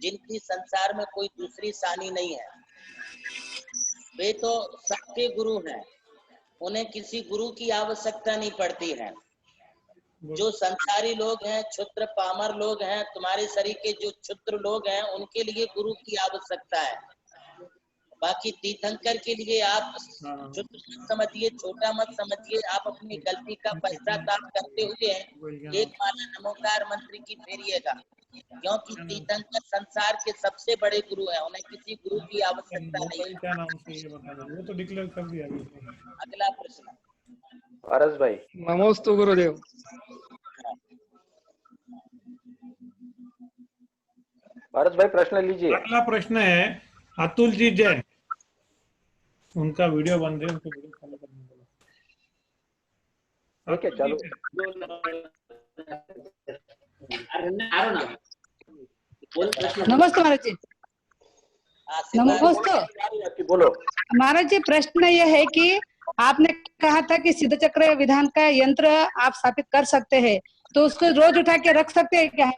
जिनकी संसार में कोई दूसरी सानी नहीं है। वे तो सबके गुरु हैं, उन्हें किसी गुरु की आवश्यकता नहीं पड़ती है। जो संसारी लोग हैं, क्षुद्र पामर लोग हैं, तुम्हारे शरीर के जो क्षुद्र लोग हैं, उनके लिए गुरु की आवश्यकता है। बाकी तीर्थंकर के लिए आप क्षुद्र मत समझिए, छोटा मत समझिए। आप अपनी गलती का पश्चाताप करते हुए एक माला नमोकार मंत्र की फेरिएगा, क्योंकि तीर्थंकर संसार के सबसे बड़े गुरु हैं, उन्हें किसी गुरु की आवश्यकता नहीं है। क्या नाम से ये बता दो, वो तो डिक्लेयर कर दिया। अगला प्रश्न पारस भाई। नमोस्तु गुरुदेव। पारस भाई, प्रश्न लीजिए। अगला प्रश्न है अतुल जी जैन। उनका वीडियो बंद है, उनको वीडियो चालू करने बोला। ठीक है, चलो। नमस्ते महाराज जी। नमस्ते। बोलो महाराज जी, प्रश्न यह है कि आपने कहा था कि सिद्ध चक्र विधान का यंत्र आप स्थापित कर सकते हैं, तो उसको रोज उठा के रख सकते हैं क्या?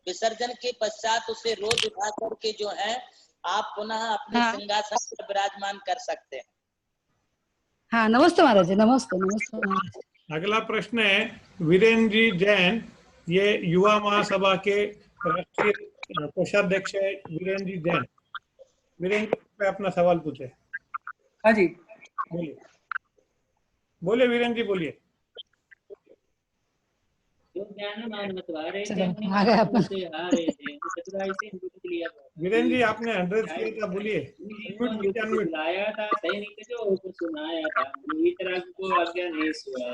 विसर्जन के पश्चात उसे रोज उठा करके जो है आप पुनः अपने सिंहासन पर विराजमान कर सकते हैं। हाँ, नमस्ते महाराज जी। नमस्ते नमस्ते महाराज। अगला प्रश्न है वीरेंद्र जी जैन। ये युवा महासभा के राष्ट्रीय कोषाध्यक्ष है वीरेंद्र जी जैन। वीरेंद्र जी पे अपना सवाल पूछे। हाँ जी, बोलिए बोलिए वीरेंद्र जी, बोलिए। वीरेंद्र जी, आपने 100 किया था, बोलिए। लाया था सैनिक जो ऊपर सुनाया था, इतना को आज्ञा नहीं सुना।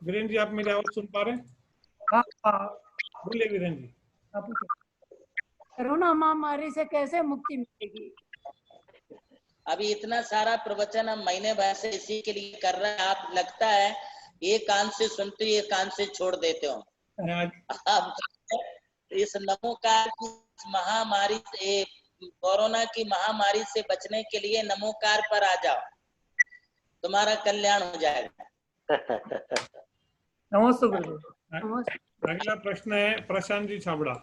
वीरेंद्र जी, आप मेरी आवाज सुन पा रहे हैं? बोलिए वीरेंद्र जी। कोरोना महामारी से कैसे मुक्ति मिलेगी? अभी इतना सारा प्रवचन हम महीने भर से इसी के लिए कर रहे हैं। आप लगता है एक कान से सुनते एक कान से छोड़ देते हो। अब इस नमोकार की महामारी से, कोरोना की महामारी से बचने के लिए नमोकार पर आ जाओ, तुम्हारा कल्याण हो जाएगा। नमस्ते गुरुदेव। अगला प्रश्न है प्रशांत जी छाबड़ा।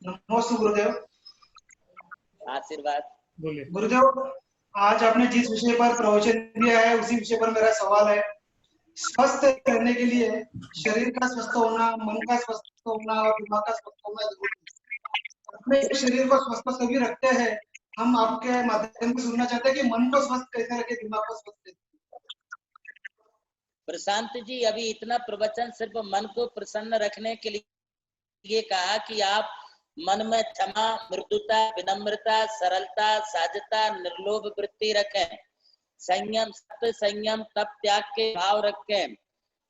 नमस्ते गुरुदेव। आशीर्वाद। बोलिए। गुरुदेव, आज आपने जिस विषय पर प्रवचन दिया है उसी विषय पर मेरा सवाल है। स्वस्थ रहने के लिए शरीर का स्वस्थ होना, मन का स्वस्थ होना और दिमाग का स्वस्थ होना जरूरी है। अपने शरीर को स्वस्थ तभी रखते हैं, हम आपके माध्यम से सुनना चाहते हैं कि मन को स्वस्थ कैसे रखे, दिमाग को स्वस्थ कैसे। प्रशांत जी, अभी इतना प्रवचन सिर्फ मन को प्रसन्न रखने के लिए कहा कि आप मन में क्षमा, मृदुता, विनम्रता, सरलता, साजता, निर्लोभ वृत्ति रखें, संयम, सत्य, संयम, तप, त्याग के भाव रखें,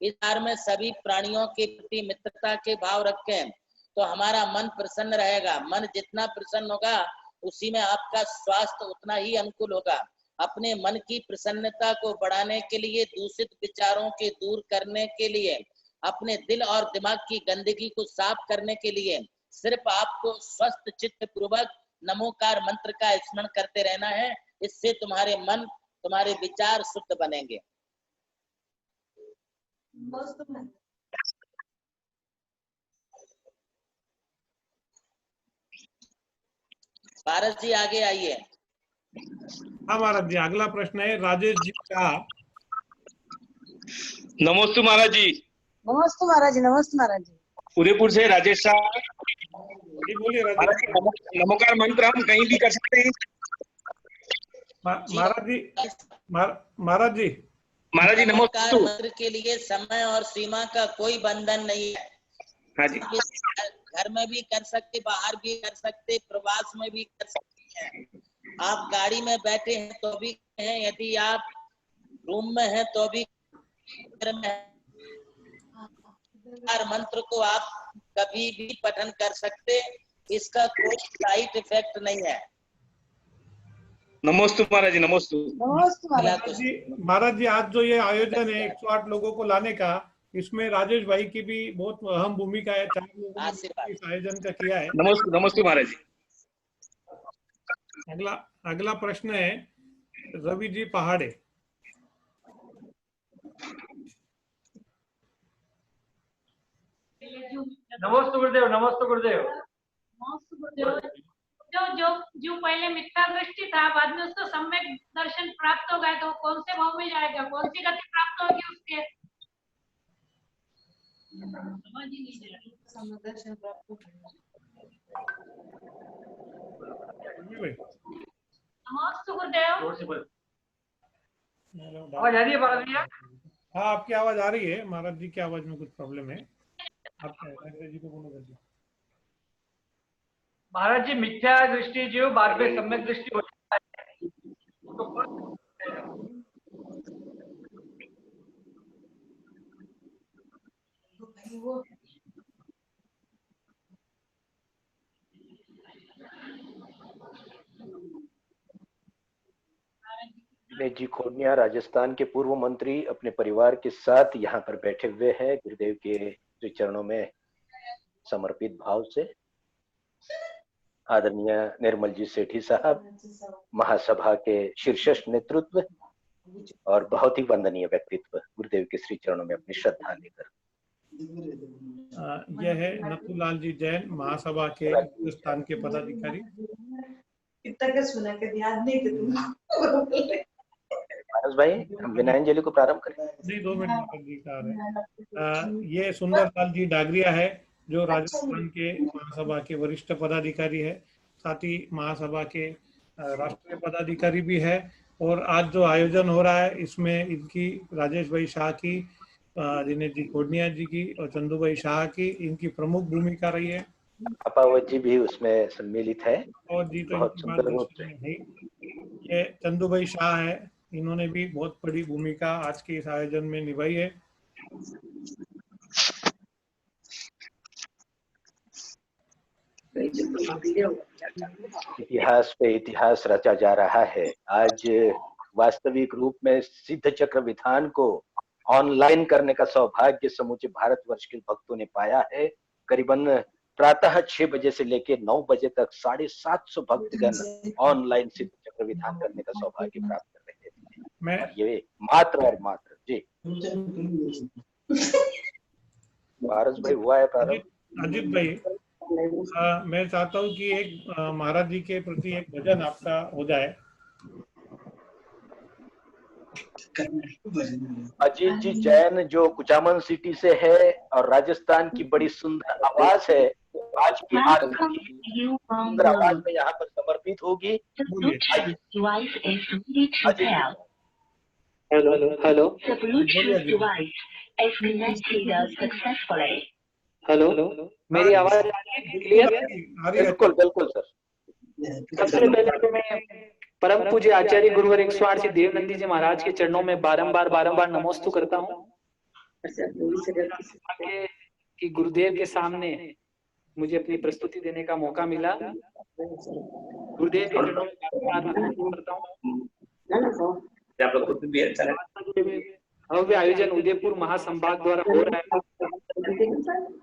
इस बार में सभी प्राणियों के प्रति मित्रता के भाव रखें, तो हमारा मन प्रसन्न रहेगा। मन जितना प्रसन्न होगा उसी में आपका स्वास्थ्य उतना ही अनुकूल होगा। अपने मन की प्रसन्नता को बढ़ाने के लिए, दूषित विचारों के दूर करने के लिए, अपने दिल और दिमाग की गंदगी को साफ करने के लिए सिर्फ आपको स्वस्थ चित्त पूर्वक नमोकार मंत्र का स्मरण करते रहना है। इससे तुम्हारे मन, तुम्हारे विचार शुद्ध बनेंगे। पारस जी आगे आइए। हाँ महाराज जी, अगला प्रश्न है राजेश जी का। नमस्ते महाराज जी। नमस्ते महाराज जी, नमस्ते महाराज जी। उदयपुर से राजेश शाह। जी बोलिए महाराज राजेश जी, नमोकार मंत्र हम कहीं भी कर सकते हैं? महाराज जी, महाराज जी, महाराज जी नमोकार नमस्ते। मंत्र के लिए समय और सीमा का कोई बंधन नहीं है। हाँ जी। घर में भी कर सकते, बाहर भी कर सकते, प्रवास में भी कर सकते हैं। आप गाड़ी में बैठे हैं तो भी हैं, यदि आप रूम में हैं तो भी मंत्र को आप कभी भी पठन कर सकते, इसका कोई साइड इफेक्ट नहीं है। नमस्ते महाराज जी, नमस्ते। नमस्ते महाराज जी। महाराज जी, आज जो ये आयोजन है 108 लोगों को लाने का, इसमें राजेश भाई की भी बहुत अहम भूमिका है। 4 लोगों ने इस आयोजन का किया है। नमस्ते, नमस्ते महाराज जी। अगला प्रश्न है रवि जी पहाड़े। नमस्ते गुरुदेव, नमस्ते गुरुदेव। नमस्ते गुरुदेव। जो जो जो पहले मिथ्या दृष्टि था, बाद में उसको सम्यक दर्शन प्राप्त हो गया, तो कौन से भाव में जाएगा, कौन सी गति प्राप्त होगी उसके? समझ ही नहीं आ रही। दर्शन प्राप्त हो नमस्ते गुरुदेव। आवाज आ रही है महाराज जी? हाँ, आपकी आवाज आ रही है। महाराज जी की आवाज में कुछ प्रॉब्लम है। आप अंग्रेजी को बोलो। महाराज जी, मिथ्या दृष्टि जो बाद में सम्यक दृष्टि हो जाता है, तो विनय जी खोडनिया राजस्थान के पूर्व मंत्री अपने परिवार के साथ यहाँ पर बैठे हुए हैं, गुरुदेव के श्री चरणों में समर्पित भाव से। आदरणीय निर्मल जी सेठी साहब, महासभा के शीर्षस्थ नेतृत्व और बहुत ही वंदनीय व्यक्तित्व, गुरुदेव के श्री चरणों में अपनी श्रद्धा लेकर। यह है नथुलाल जी जैन, महासभा के हिंदुस्तान के पदाधिकारी। सुना के ध्यान नहीं कि पारस भाई, हम विनयांजलि को प्रारंभ करें। नहीं, 2 मिनट जी का है। ये सुंदरलाल जी डागरिया है, जो राजस्थान के महासभा के वरिष्ठ पदाधिकारी है, साथ ही महासभा के राष्ट्रीय पदाधिकारी भी है। और आज जो आयोजन हो रहा है, इसमें इनकी राजेश भाई शाह की, दिनेश जी खोडनिया जी की और चंदू भाई शाह की, इनकी प्रमुख भूमिका रही है। अपावत जी भी उसमें सम्मिलित है और जी तो बहुत सुंदर रूप से। ये चंदू भाई शाह है, इन्होंने भी बहुत बड़ी भूमिका आज के इस आयोजन में निभाई है। इतिहास पे इतिहास रचा जा रहा है। आज वास्तविक रूप में सिद्ध चक्र विधान को ऑनलाइन करने का सौभाग्य समूचे भारतवर्ष के भक्तों ने पाया है। करीबन प्रातः 6 बजे से लेकर 9 बजे तक 750 भक्तगण ऑनलाइन सिद्ध चक्र विधान करने का सौभाग्य प्राप्त कर रहे थे। और ये मात्र और मात्र जी। पारस भाई हुआ है प्रारंभ? अजित भाई, मैं चाहता हूँ कि एक महाराज जी के प्रति एक भजन आपका हो जाए। अजीत जी जैन जो कुचामन सिटी से है और राजस्थान की बड़ी सुंदर आवाज है, आज की आरती की सुंदर आवाज में यहाँ पर समर्पित होगी। हेलो हेलो हेलो, मेरी आवाज क्लियर? बिल्कुल बिल्कुल सर। सबसे पहले तो मैं परम पूज्य आचार्य गुरुवर 108 श्री देवनंदी जी महाराज के चरणों में बारंबार नमोस्तु करता हूँ कि गुरुदेव के सामने मुझे अपनी प्रस्तुति देने का मौका मिला। गुरुदेव के चरणों में करता हूँ। भव्य आयोजन उदयपुर महासंभाग द्वारा हो रहा है।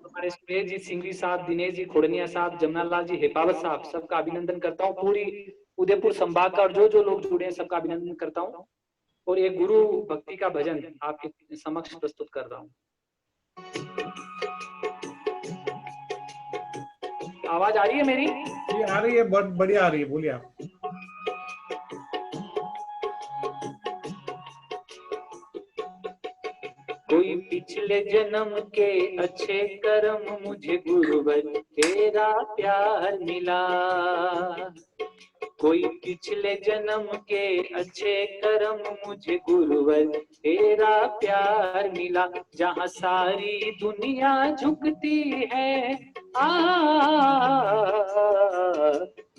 हमारे सुरेश जी सिंघवी साहब, दिनेश जी खोड़निया साहब, जमनालाल जी हेपावत साहब, सबका अभिनंदन करता हूँ। पूरी उदयपुर संभाग का और जो लोग जुड़े हैं सबका अभिनंदन करता हूँ। और एक गुरु भक्ति का भजन आपके समक्ष प्रस्तुत कर रहा हूँ। आवाज आ रही है मेरी? ये आ रही है, बहुत बढ़िया आ रही है, बोलिए आप। कोई पिछले जन्म के अच्छे कर्म मुझे गुरुवर तेरा प्यार मिला। कोई पिछले जन्म के अच्छे कर्म मुझे गुरुवर तेरा प्यार मिला। जहाँ सारी दुनिया झुकती है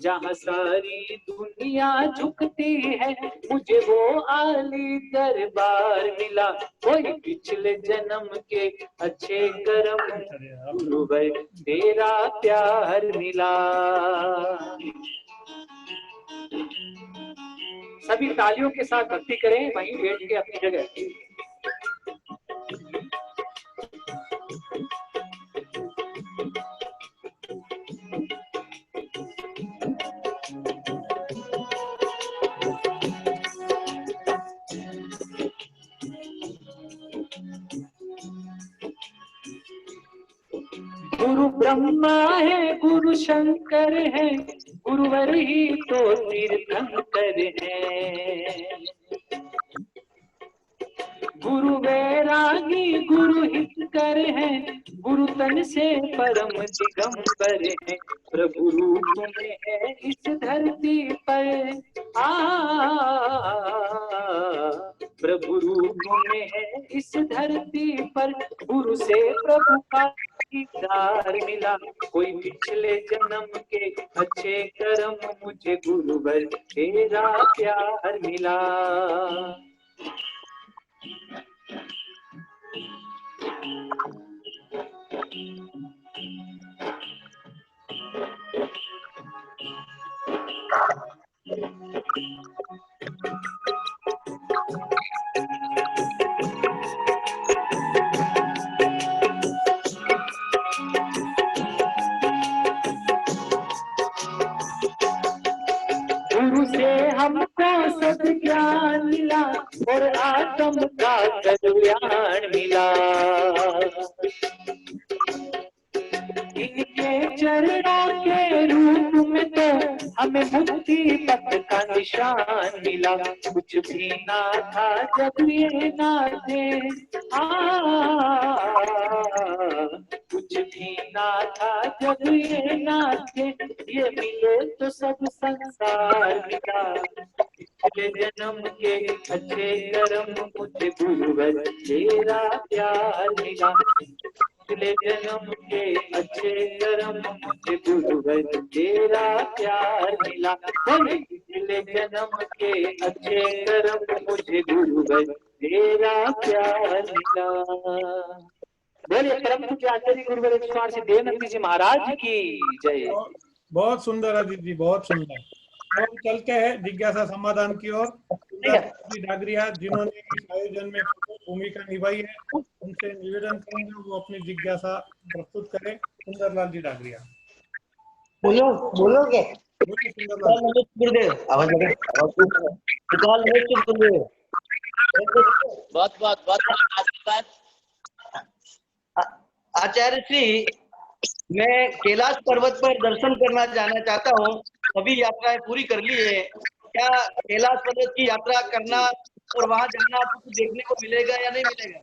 जहाँ सारी दुनिया झुकती है मुझे वो आली दरबार मिला। कोई पिछले जन्म के अच्छे कर्म गुरुवर तेरा प्यार मिला। सभी तालियों के साथ भक्ति करें वहीं बैठ के अपनी जगह। गुरु ब्रह्मा है, गुरु शंकर है, गुरुवर ही तो तीर्थंकर है। गुरु वैरागी गुरु हितकर है, गुरु तन से परम दिगंबर है। प्रभु रूप में है इस धरती पर प्रभु रूप में है इस धरती पर। गुरु से प्रभु का दीदार मिला। कोई पिछले जन्म के अच्छे कर्म मुझे गुरुवर तेरा प्यार मिला। गुरु से हमको सद्ज्ञान मिला और आत्म का कल्याण मिला। इनके चरणों के रूप में तो हमें मुक्ति पथ का निशान मिला। कुछ भी ना था जब ये ना थे कुछ भी ना था जब ये ना थे। ये मिले तो सब संसार मिला। पिछले जन्म के अच्छे कर्म मुझे गुरुवर तेरा प्यार मिला। पिछले जन्म के अच्छे कर्म मुझे गुरुवर तेरा प्यार मिला। पिछले जन्म के अच्छे कर्म मुझे गुरुवर तेरा प्यार मिला। बोलिए परम पूज्य आचार्य गुरुवर 108 श्री देवनंदी जी महाराज की जय। बहुत सुंदर अजीत जी, बहुत सुंदर। अब चलते हैं जिज्ञासा समाधान की ओर। डागरिया जिन्होंने इस आयोजन में भूमिका निभाई है, उनसे निवेदन करूंगा वो अपनी जिज्ञासा प्रस्तुत करें। सुंदरलाल जी डागरिया, बोलोगे? गुरुदेव आवाज बहुत आशीर्वाद। आचार्य श्री मैं कैलाश पर्वत पर दर्शन करना जाना चाहता हूँ। सभी यात्राएं पूरी कर ली है। क्या कैलाश पर्वत की यात्रा करना और वहां जाना आपको कुछ देखने को मिलेगा या नहीं मिलेगा?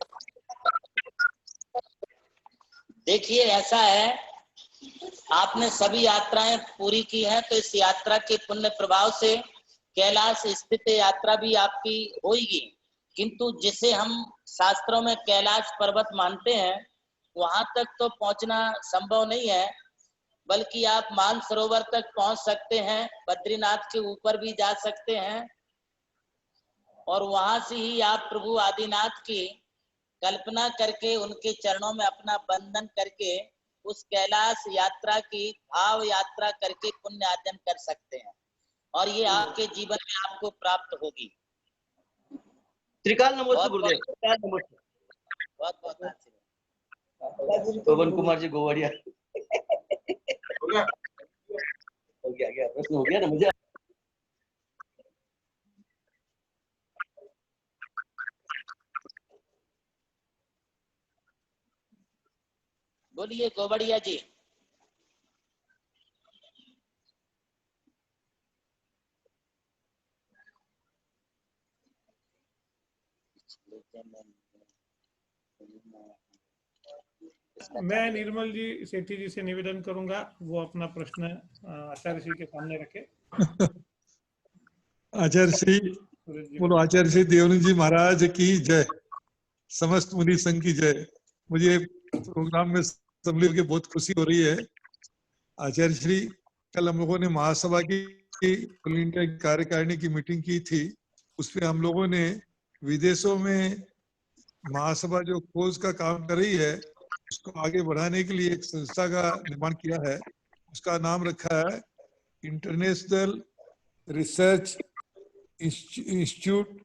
देखिए ऐसा है, आपने सभी यात्राएं पूरी की हैं, तो इस यात्रा के पुण्य प्रभाव से कैलाश स्थित यात्रा भी आपकी होगी। किंतु जिसे हम शास्त्रों में कैलाश पर्वत मानते हैं, वहां तक तो पहुंचना संभव नहीं है, बल्कि आप मानसरोवर तक पहुंच सकते हैं, बद्रीनाथ के ऊपर भी जा सकते हैं, और वहां से ही आप प्रभु आदिनाथ की कल्पना करके उनके चरणों में अपना बंधन करके उस कैलाश यात्रा की भाव यात्रा करके पुण्य अर्जन कर सकते हैं, और ये आपके जीवन में आपको प्राप्त होगी। त्रिकाल नमोस्तु गुरुदेव। त्रिकाल नमोस्तु। बहुत बहुत आशीर्वाद। पवन कुमार जी गोवाड़िया। हो गया प्रश्न हो गया ना मुझे। बोलिए गोवड़िया जी। मैं निर्मल जी सेठी जी से निवेदन करूंगा, वो अपना प्रश्न आचार्य श्री के सामने रखे। आचार्य श्री बोलो। आचार्य श्री देवानंद जी महाराज की जय, समस्त मुनि संघ की जय। मुझे प्रोग्राम में सम्मिलित होकर बहुत खुशी हो रही है। आचार्य श्री, कल हम लोगों ने महासभा की ऑल इंडिया कार्यकारिणी की मीटिंग की थी। उसमें हम लोगों ने विदेशों में महासभा जो खोज का काम कर रही है, उसको आगे बढ़ाने के लिए एक संस्था का निर्माण किया है। उसका नाम रखा है इंटरनेशनल रिसर्च इंस्टीट्यूट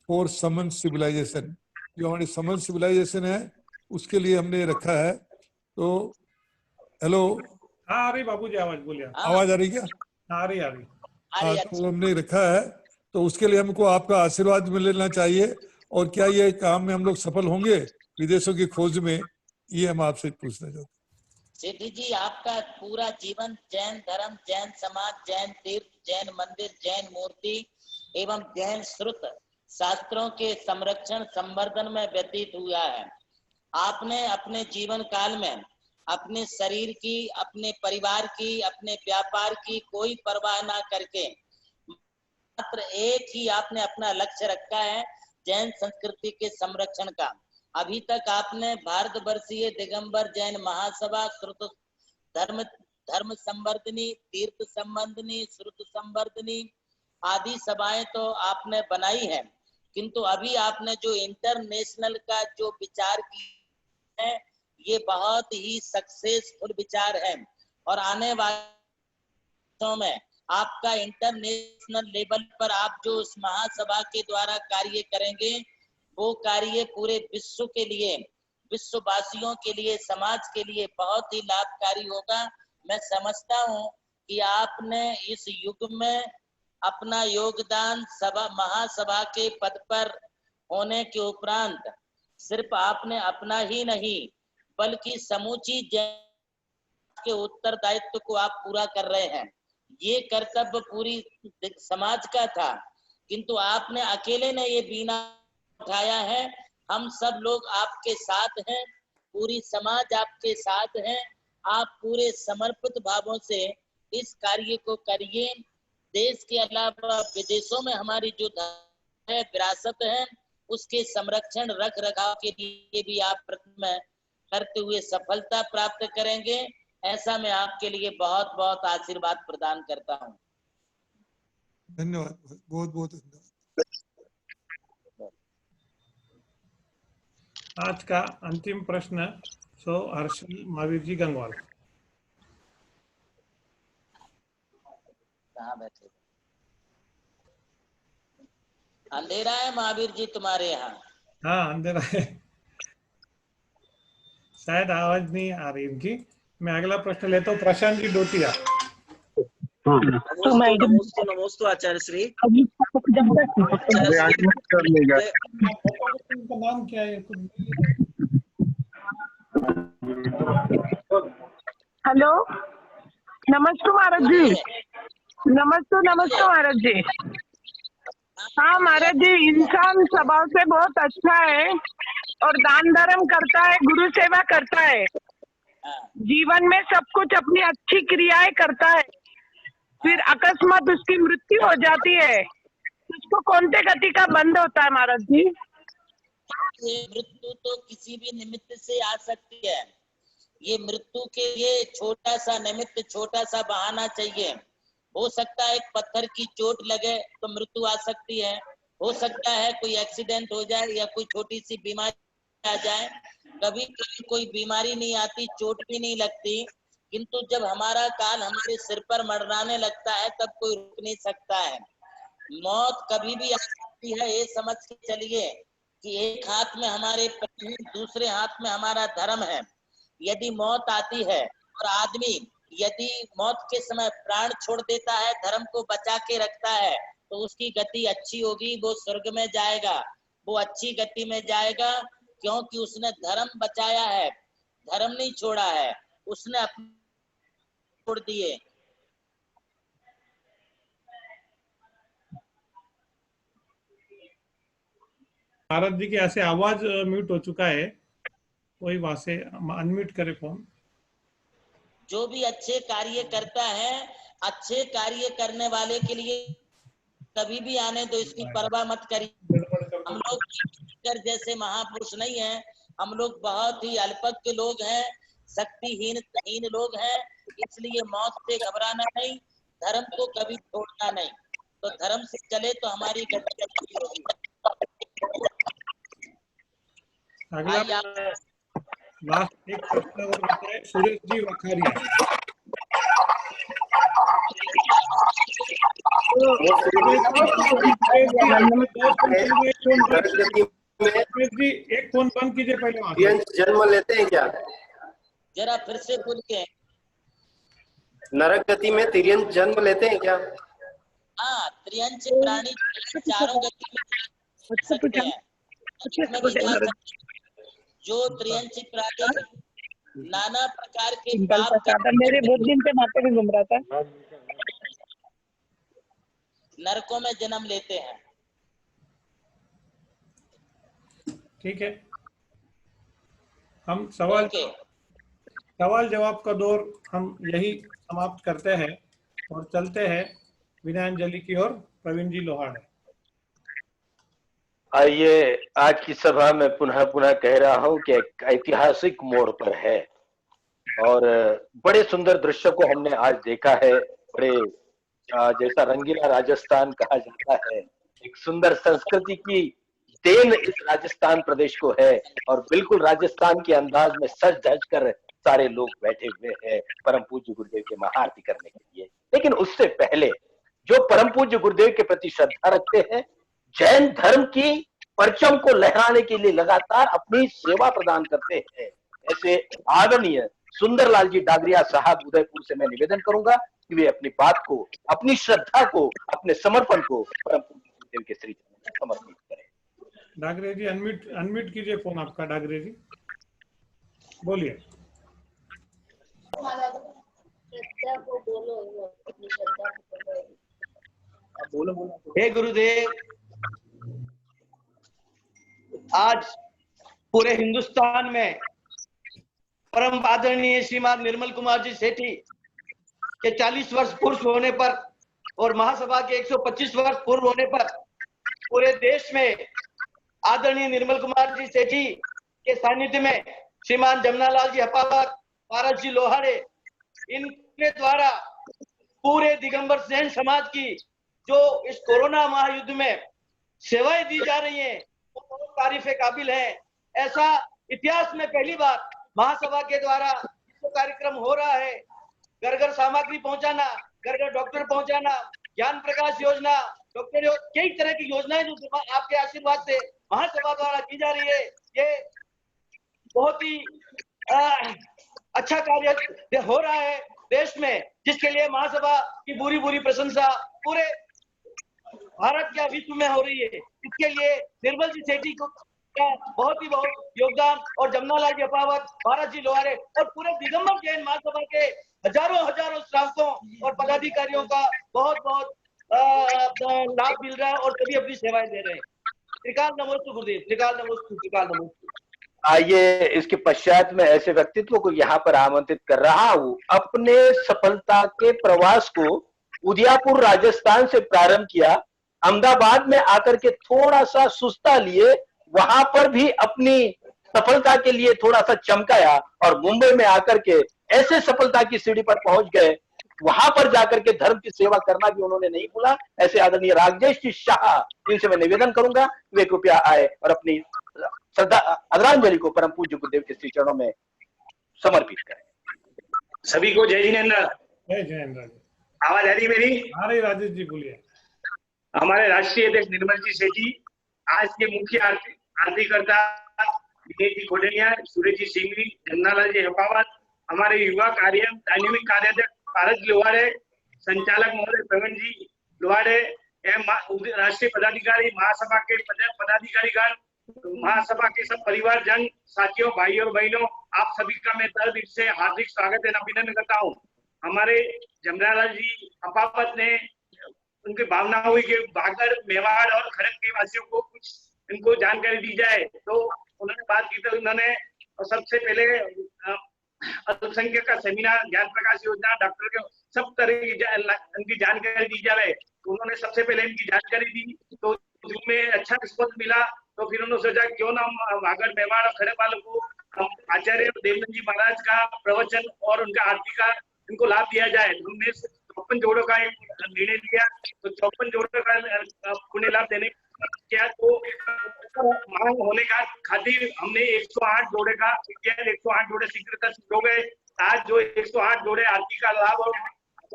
फॉर समन सिविलाइजेशन। जो हमारी समन सिविलाइजेशन है, उसके लिए हमने रखा है। तो हेलो, हाँ आ रही बाबू जी आवाज, बोलिए। आवाज आ रही क्या? आ रही। हाँ, तो हमने रखा है, तो उसके लिए हमको आपका आशीर्वाद मिलना चाहिए। और क्या ये काम में हम लोग सफल होंगे विदेशों की खोज में, ये हम आपसे पूछना चाहते हैं। सेठी जी, आपका पूरा जीवन जैन धर्म, जैन समाज, जैन तीर्थ, जैन मंदिर, जैन मूर्ति एवं जैन श्रुत शास्त्रों के संरक्षण संवर्धन में व्यतीत हुआ है। आपने अपने जीवन काल में अपने शरीर की, अपने परिवार की, अपने व्यापार की कोई परवाह ना करके मात्र एक ही आपने अपना लक्ष्य रखा है, जैन संस्कृति के संरक्षण का। अभी तक आपने भारतवर्षीय दिगंबर जैन महासभा, श्रुत धर्म संवर्धनी, तीर्थ संबंधनी, श्रुत संवर्धनी आदि सभाएं तो आपने बनाई है, किंतु अभी आपने जो इंटरनेशनल का जो विचार किया है, ये बहुत ही सक्सेसफुल विचार है, और आने वाले में आपका इंटरनेशनल लेवल पर आप जो इस महासभा के द्वारा कार्य करेंगे, वो कार्य पूरे विश्व के लिए, विश्ववासियों के लिए, समाज के लिए बहुत ही लाभकारी होगा। मैं समझता हूँ कि आपने इस युग में अपना योगदान सभा महासभा के पद पर होने के उपरांत सिर्फ आपने अपना ही नहीं, बल्कि समूची जन के उत्तरदायित्व को आप पूरा कर रहे हैं। ये कर्तव्य पूरी समाज का था, किंतु आपने अकेले ने ये बीना उठाया है। हम सब लोग आपके साथ हैं, पूरी समाज आपके साथ है। आप पूरे समर्पित भावों से इस कार्य को करिए। देश के अलावा विदेशों में हमारी जो है विरासत है, उसके संरक्षण रख रखाव के लिए भी आप प्रयत्न करते हुए सफलता प्राप्त करेंगे। ऐसा मैं आपके लिए बहुत बहुत आशीर्वाद प्रदान करता हूँ। धन्यवाद, बहुत बहुत धन्यवाद। आज का अंतिम प्रश्न हर्षल महावीर जी गंगवाल। कहाँ बैठे? अंधेरा है महावीर जी तुम्हारे यहाँ? हाँ अंधेरा है, शायद आवाज नहीं आ रही इनकी। मैं अगला प्रश्न लेता हूँ, प्रशांत जी डोटिया। नमोस्तु आचार्य श्री। उनका नाम क्या है? हेलो, नमस्ते महाराज जी। नमस्ते महाराज जी। हाँ महाराज जी, इंसान स्वभाव से बहुत अच्छा है और दान धर्म करता है, गुरु सेवा करता है, जीवन में सब कुछ अपनी अच्छी क्रियाएं करता है, फिर अकस्मात उसकी मृत्यु हो जाती है, उसको कौन से गति का बंद होता है महाराज जी? ये मृत्यु तो किसी भी निमित्त से आ सकती है। ये मृत्यु के लिए छोटा सा निमित्त, छोटा सा बहाना चाहिए। हो सकता है एक पत्थर की चोट लगे तो मृत्यु आ सकती है, हो सकता है कोई एक्सीडेंट हो जाए या कोई छोटी सी बीमारी आ जाए। कभी कभी कोई बीमारी नहीं आती, चोट भी नहीं लगती, किंतु जब हमारा काल हमारे सिर पर मंडराने लगता है तब कोई रुक नहीं सकता है। मौत कभी भी आ सकती है। ये समझ के चलिए कि एक हाथ में हमारे प्राण, दूसरे हाथ में हमारा धर्म है। यदि मौत आती है और आदमी यदि मौत के समय प्राण छोड़ देता है, धर्म को बचा के रखता है, तो उसकी गति अच्छी होगी, वो स्वर्ग में जाएगा, वो अच्छी गति में जाएगा, क्योंकि उसने धर्म बचाया है, धर्म नहीं छोड़ा है, उसने अपने छोड़ दिए। महाराज जी के ऐसे आवाज म्यूट हो चुका है, कोई वहां से अनम्यूट करे फोन। जो भी अच्छे कार्य करता है, अच्छे कार्य करने वाले के लिए कभी भी आने दो, इसकी परवाह मत करिए। हम लोग जैसे महापुरुष नहीं हैं, हम लोग बहुत ही अल्पज्ञ लोग हैं, शक्तिहीन लोग हैं, इसलिए मौत से घबराना नहीं, धर्म को कभी छोड़ना नहीं। तो धर्म से चले तो हमारी गति अच्छी होगी। अगला लास्ट एक प्रश्न और होता है, सुरेश जी वखारिया। सुरेश जी एक फोन बंद कीजिए पहले वहां से। जन्म लेते हैं क्या? जरा फिर से बोल के। नरक गति में तिर्यंत जन्म लेते हैं क्या? हाँ, त्रियंच प्राणी चारों गति में सकते हैं। उसमें भी जा सकते हैं। जो त्रियंच प्राणी नाना प्रकार के पाप मेरे बहुत दिन से माथे में घूम रहा था, नरकों में जन्म लेते हैं। ठीक है, हम सवाल जवाब का दौर हम यही समाप्त करते हैं और चलते हैं विनयांजलि की ओर। प्रवीण जी लोहाड़े। आइए, आज की सभा में पुनः पुनः कह रहा हूं कि एक ऐतिहासिक मोड़ पर है और बड़े सुंदर दृश्य को हमने आज देखा है। बड़े जैसा रंगीला राजस्थान कहा जाता है, एक सुंदर संस्कृति की देन इस राजस्थान प्रदेश को है और बिल्कुल राजस्थान के अंदाज में सज धज कर सारे लोग बैठे हुए हैं परम पूज्य गुरुदेव के महाआरती करने के लिए। लेकिन उससे पहले जो परम पूज्य गुरुदेव के प्रति श्रद्धा रखते हैं, जैन धर्म की परचम को लहराने के लिए लगातार अपनी सेवा प्रदान करते हैं, ऐसे आदरणीय सुंदरलाल जी डागरिया साहब उदयपुर से मैं निवेदन करूंगा कि वे अपनी बात को, अपनी श्रद्धा को, अपने समर्पण को परम पूज्य गुरुदेव के श्री चरणों में समर्पित करें। डागरे जी अनम्यूट कीजिए फोन आपका। डागरे जी बोलिए। हे गुरुदेव, आज पूरे हिंदुस्तान में परम आदरणीय श्रीमान निर्मल कुमार जी सेठी के 40 वर्ष पूर्व होने पर और महासभा के 125 वर्ष पूर्व होने पर पूरे देश में आदरणीय निर्मल कुमार जी सेठी के सानिध्य में श्रीमान जमनालाल जी हपावर, पारस जी लोहाड़े, इनके द्वारा पूरे दिगंबर जैन समाज की जो इस कोरोना महायुद्ध में सेवाएं दी जा रही हैं, वो बहुत तारीफ काबिल है। ऐसा इतिहास में पहली बार महासभा के द्वारा जो कार्यक्रम हो रहा है, घर घर सामग्री पहुंचाना, घर घर डॉक्टर पहुंचाना, ज्ञान प्रकाश योजना, डॉक्टर कई तरह की योजनाएं जो आपके आशीर्वाद से महासभा द्वारा की जा रही है, ये बहुत ही अच्छा कार्य हो रहा है देश में, जिसके लिए महासभा की पूरी पूरी प्रशंसा पूरे भारत या विश्व में हो रही है। इसके लिए निर्मल जी सेठी का बहुत ही बहुत योगदान, और जमनालाल जी अपावत, महाराज जी लोहारे और पूरे दिगंबर जैन महासभा के हजारों श्रावकों और पदाधिकारियों का बहुत बहुत लाभ मिल रहा है और सभी अपनी सेवाएं दे रहे हैं। त्रिकाल नमोस्तु गुरुदेव, त्रिकाल नमोस्तु, त्रिकाल नमोस्तु। आइए इसके पश्चात में ऐसे व्यक्तित्व को यहाँ पर आमंत्रित कर रहा हूँ। अपने सफलता के प्रवास को उदयपुर राजस्थान से प्रारंभ किया, अहमदाबाद में आकर के थोड़ा सा सुस्ता लिए, वहां पर भी अपनी सफलता के लिए थोड़ा सा चमकाया और मुंबई में आकर के ऐसे सफलता की सीढ़ी पर पहुंच गए, वहां पर जाकर के धर्म की सेवा करना भी उन्होंने नहीं भूला। ऐसे आदरणीय राजेश जी शाह, जिनसे मैं निवेदन करूंगा वे कृपया आए और अपनी श्रद्धा आदरांजलि को परम पूज्य गुरुदेव के श्री चरणों में समर्पित करें। सभी को जय जिनेन्द्र। जय जिनेन्द्र। आवाज आ रही मेरी? आ रही राजेश जी, बोलिए। हमारे राष्ट्रीय अध्यक्ष निर्मल जी सेठी, आज के मुख्य आरतीकर्ता दिनेश जी खोडनिया, सूरज जी सिंघवी, जमनालाल जी अपावत, हमारे युवा कार्य डायनेमिक कार्याध्यक्ष पारस लोहारे, संचालक महोदय प्रवीण जी लोहारे एवं राष्ट्रीय पदाधिकारी, महासभा के पदाधिकारीगण, महासभा के सब परिवार जन, साथियों, भाइयों और बहनों, आप सभी का मैं तहे दिल से हार्दिक स्वागत एवं अभिनंदन करता हूँ। हमारे जमनालाल जी अपावत ने उनकी भावना हुई कि बागड़, मेवाड़ और खड़ग के वासियों को कुछ इनको जानकारी दी जाए, तो उन्होंने बात की। तो उन्होंने सबसे पहले अल्पसंख्यक का सेमिनार, ज्ञान प्रकाश योजना, डॉक्टर के सब तरह की इनकी जानकारी दी जाए, तो उन्होंने सबसे पहले इनकी जानकारी दी। तो में अच्छा रिस्पॉन्स मिला, तो फिर उन्होंने सोचा क्यों ना बागड़, मेवाड़ और खड़ग वालों को आचार्य देवनंद जी महाराज का प्रवचन और उनका आरती का इनको लाभ दिया जाए। हमने 54 जोड़ों का एक निर्णय लिया, तो 54 जोड़ों का पुण्य लाभ देने क्या, तो मांग होने का खातिर हमने 108 जोड़े का 108 जोड़े शीघ्रता हो गए। आज जो 108 जोड़े आरती का लाभ और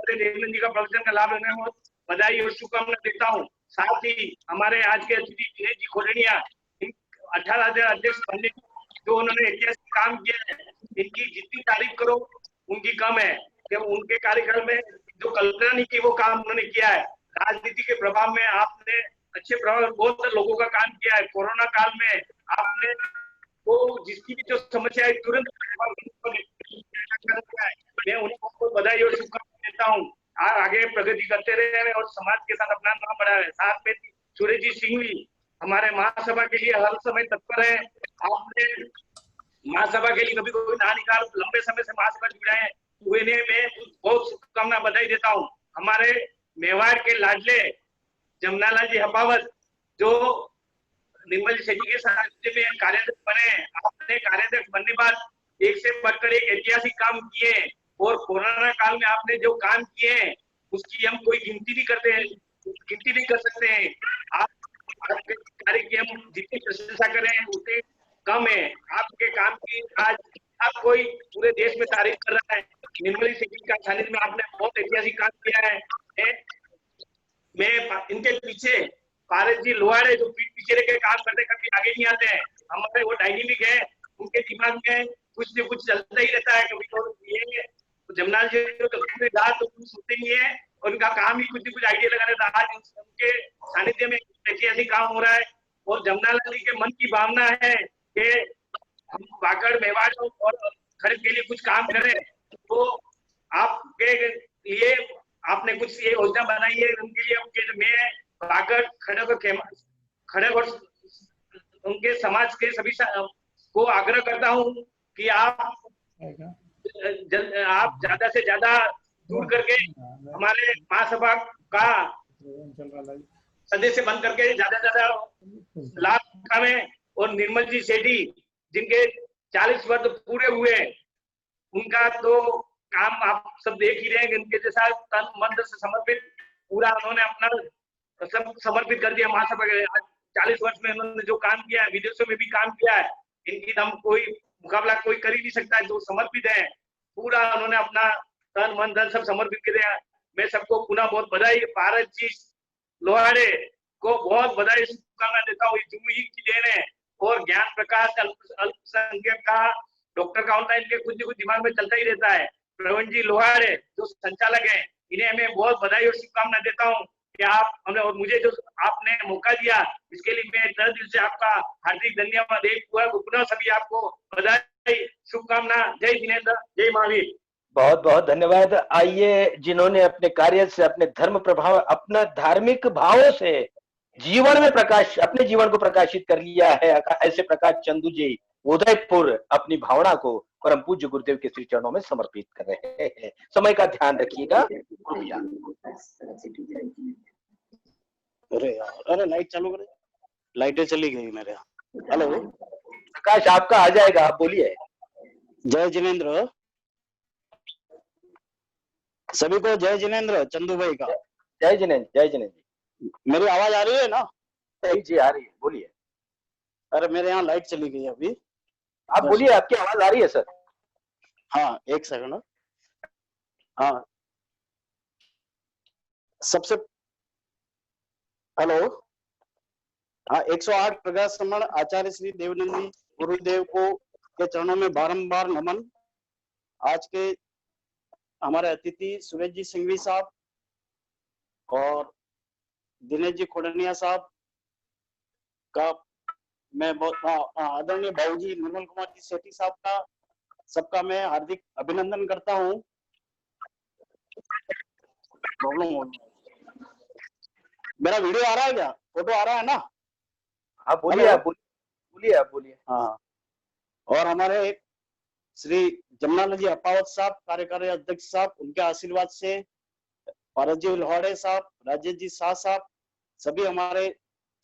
देवनंद जी का प्रवचन का लाभ लेने में बधाई और शुभकामना देता हूँ। साथ ही हमारे आज के अतिथि दिनेश जी खोडनिया, 18,000 अध्यक्ष बनने जो उन्होंने ऐतिहासिक काम किया है, इनकी जितनी तारीफ करो उनकी कम है। जब उनके कार्यकाल में जो कल्पना नहीं की वो काम उन्होंने किया है। राजनीति के प्रभाव में आपने अच्छे प्रभाव बहुत लोगों का काम किया है। कोरोना काल में आपने वो जिसकी भी जो समस्या है तुरंत मैं उनको बधाई और शुभकामनाएं देता हूँ। आगे प्रगति करते रहे और समाज के साथ अपना नाम बढ़ाए। साथ में सूरज जी सिंघवी हमारे महासभा के लिए हर समय तत्पर है। आपने महासभा के लिए कभी कोई ना निकाल, लंबे समय से महासभा जुड़ा है, उन्हें मैं बहुत शुभकामना बधाई देता हूँ। हमारे मेवाड़ के लाडले जमनालाल जी अपावत जो निर्मल सेठी के सानिध्य में कार्याध्यक्ष बने, आपने कार्याध्यक्ष बनने बाद एक से बढ़कर एक ऐतिहासिक काम किए और कोरोना काल में आपने जो काम किए हैं उसकी हम कोई गिनती नहीं कर सकते हैं। आपके कार्य की हम जितनी प्रशंसा करें उतने कम है। आपके काम की आज आप कोई पूरे देश में तारीफ कर रहा है। निर्मल सेठी का सानिध्य में आपने बहुत ऐतिहासिक काम किया है। मैं इनके पीछे पारस जी लोहारे जो पीठ पीछे रह के काम करते कभी आगे नहीं आते हैं। हमारे वो डायनेमिक है, उनके दिमाग में कुछ न कुछ चलता ही रहता है। कभी तो ये जमनाल जी तो पूरे रात तो कुछ सुनते नहीं है और उनका काम ही कुछ न कुछ आइडिया लगा रहता है। आज उनके सानिध्य में ऐतिहासिक काम हो रहा है और जमनालाल जी के मन की भावना है कि हम बागड़, मेवाड़ और खड़ग के लिए कुछ काम करें। तो आपके लिए आपने कुछ ये योजना बनाई है उनके लिए। मैं बागड़, खड़ग और उनके समाज के सभी को आग्रह करता हूँ कि आप ज्यादा से ज्यादा दूर करके हमारे महासभा का सदस्य बन करके ज्यादा से ज्यादा लाभ उठाएं। और निर्मल जी सेठी जिनके 40 वर्ष पूरे हुए, उनका तो काम आप सब देख ही रहे हैं। इनके जैसा तन मन से समर्पित पूरा उन्होंने अपना सब समर्पित कर दिया महासभा के। 40 वर्ष में उन्होंने जो काम किया है, विदेशों में भी काम किया है, इनकी हम कोई मुकाबला कोई कर ही नहीं सकता है। जो समर्पित है पूरा उन्होंने अपना तन मन धन सब समर्पित कर दिया। मैं सबको पुनः बहुत बधाई, पारस जी लोहारे को बहुत बधाई शुभकामना देता हूँ। जूही की देन है और ज्ञान प्रकाश अल्पसंख्यक का डॉक्टर का होता है, इनके कुछ न कुछ दिमाग में चलता ही रहता है। प्रवीण जी लोहारे जो संचालक हैं, इन्हें मैं बहुत बधाई और शुभकामना देता हूँ कि आप हमने और मुझे जो आपने मौका दिया, इसके लिए मैं तहे दिल से आपका हार्दिक धन्यवाद। एक पुनः सभी आपको बधाई, शुभकामना। जय जिनेंद्र, जय महावीर। बहुत बहुत धन्यवाद। आइए, जिन्होंने अपने कार्य से, अपने धर्म प्रभाव, अपना धार्मिक भावों से जीवन में प्रकाश, अपने जीवन को प्रकाशित कर लिया है, ऐसे प्रकाश चंदू जी उदयपुर अपनी भावना को परम पूज्य गुरुदेव के श्री चरणों में समर्पित कर रहे हैं। समय का ध्यान रखिएगा कृपया। अरे लाइट चालू करे, लाइटें चली गई मेरे यहाँ। हेलो प्रकाश आपका आ जाएगा, आप बोलिए। जय जिनेंद्र, सभी को जय जिनेंद्र, चंदू भाई का जय जिनेंद्र। जय जिनेंद्र जी, मेरी आवाज आ रही है ना? जी आ रही है, बोलिए। अरे मेरे यहाँ लाइट चली गई अभी। आप बोलिए, आपकी आवाज आ रही है सर। हाँ एक सेकंड। हाँ सबसे हेलो, हाँ 108 प्रकाश सम्मान आचार्य श्री देवनंदी गुरुदेव को के चरणों में बारंबार नमन। आज के हमारे अतिथि सुरेश जी सिंघवी साहब और दिनेश जी खोडनिया साहब का मैं बहुत आदरणीय बाबूजी निर्मल कुमार जी सेठी साहब का सबका मैं हार्दिक अभिनंदन करता हूँ। प्रॉब्लम हो मेरा वीडियो आ रहा है क्या? फोटो आ रहा है ना? आप बोलिए, आप बोलिए, आप बोलिए। हाँ, और हमारे श्री जमनालाल जी अपावत साहब कार्यकारी अध्यक्ष साहब, उनके आशीर्वाद से पारस जी लोहाड़े साहब, राजेश जी शाह साहब, सभी हमारे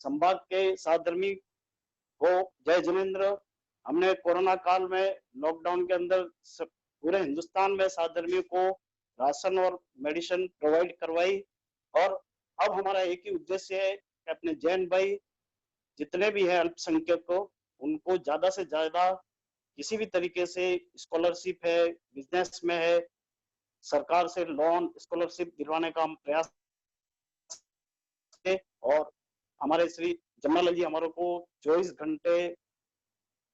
संभाग के साधर्मी को जय जिनेंद्र। हमने कोरोना काल में लॉकडाउन के अंदर पूरे हिंदुस्तान में साधर्मियों को राशन और मेडिसिन प्रोवाइड करवाई, और अब हमारा एक ही उद्देश्य है कि अपने जैन भाई जितने भी हैं अल्पसंख्यक को, उनको ज्यादा से ज्यादा किसी भी तरीके से स्कॉलरशिप है, बिजनेस में है, सरकार से लोन स्कॉलरशिप दिलवाने का हम प्रयास है। और हमारे श्री जमनालाल जी हमारे को 24 घंटे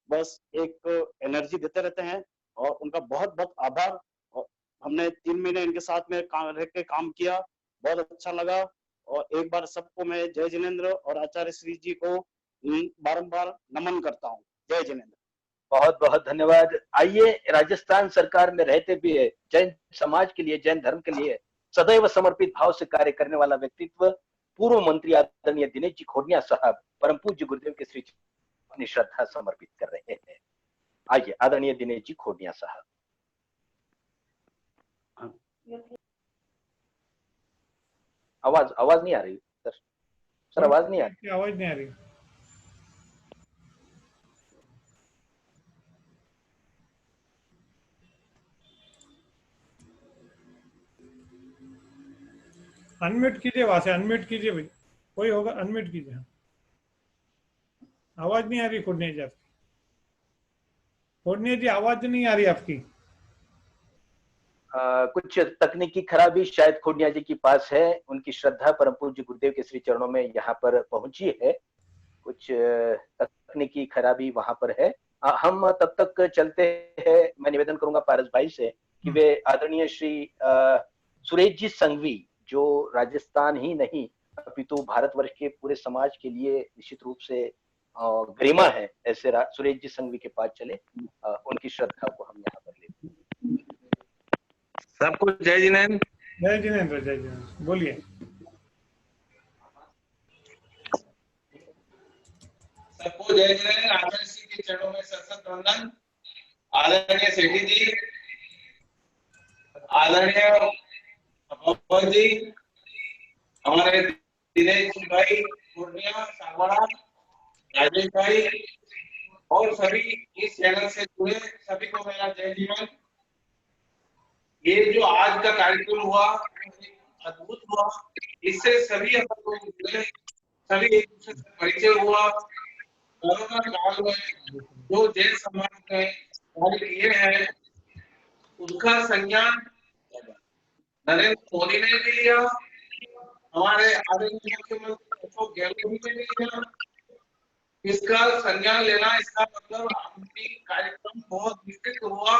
बस एक एनर्जी देते रहते हैं, और उनका बहुत बहुत आभार। और हमने 3 महीने इनके साथ में रह के काम किया, बहुत अच्छा लगा। और एक बार सबको मैं जय जिनेंद्र और आचार्य श्री जी को बारंबार नमन करता हूँ। जय जिनेंद्र। बहुत बहुत धन्यवाद। आइए, राजस्थान सरकार में रहते भी है, जैन समाज के लिए, जैन धर्म के लिए सदैव समर्पित भाव से कार्य करने वाला व्यक्तित्व पूर्व मंत्री आदरणीय दिनेश जी खोडनिया साहब परम पूज्य गुरुदेव के श्री अपनी श्रद्धा समर्पित कर रहे हैं। आइए, आदरणीय दिनेश जी खोडनिया साहब। आवाज नहीं आ रही सर, आवाज नहीं आ रही। आवाज नहीं आ रही। अनम्यूट कीजिए, वहां से अनम्यूट कीजिए भाई, कोई होगा अनम्यूट कीजिए। आवाज नहीं आ रही खोडनिया जी आपकी। खोडनिया जी आवाज नहीं आ रही आपकी। कुछ तकनीकी खराबी शायद खोडनिया जी के पास है। उनकी श्रद्धा परम पूज्य गुरुदेव के श्री चरणों में यहाँ पर पहुंची है। कुछ तकनीकी खराबी वहां पर है। हम तब तक चलते हैं। मैं निवेदन करूंगा पारस भाई से कि वे आदरणीय श्री सुरेश जी संघवी, जो राजस्थान ही नहीं अपितु भारतवर्ष के पूरे समाज के लिए निश्चित रूप से गरिमा है, ऐसे सुरेश जी संघवी के पास चले। उनकी श्रद्धा को हम यहाँ पर लेते हैं। सबको जय जिनेंद्र। जय जिनेंद्र, जय जिनेंद्र, बोलिए। सबको जय जिनेंद्र। आचार्य श्री के चरणों में सशक्त वंदन। आदरणीय सेठी जी, आदरणीय अपावत जी, हमारे दिनेश भाई खोडनिया, सागवाड़ा, राजेश भाई और सभी इस चैनल से जुड़े सभी को मेरा जय जीवन। ये जो आज का कार्यक्रम हुआ अद्भुत हुआ, इससे सभी अपन को जुड़े, सभी एक दूसरे से परिचय हुआ। कोरोना काल में जो जैन समाज ने कार्य किए हैं उसका संज्ञान नरेंद्र मोदी ने भी लिया, हमारे आदरणीय मुख्यमंत्री अशोक गहलोत ने भी लिया। इसका संज्ञान लेना, इसका मतलब आपकी कार्यक्रम बहुत विस्तृत हुआ,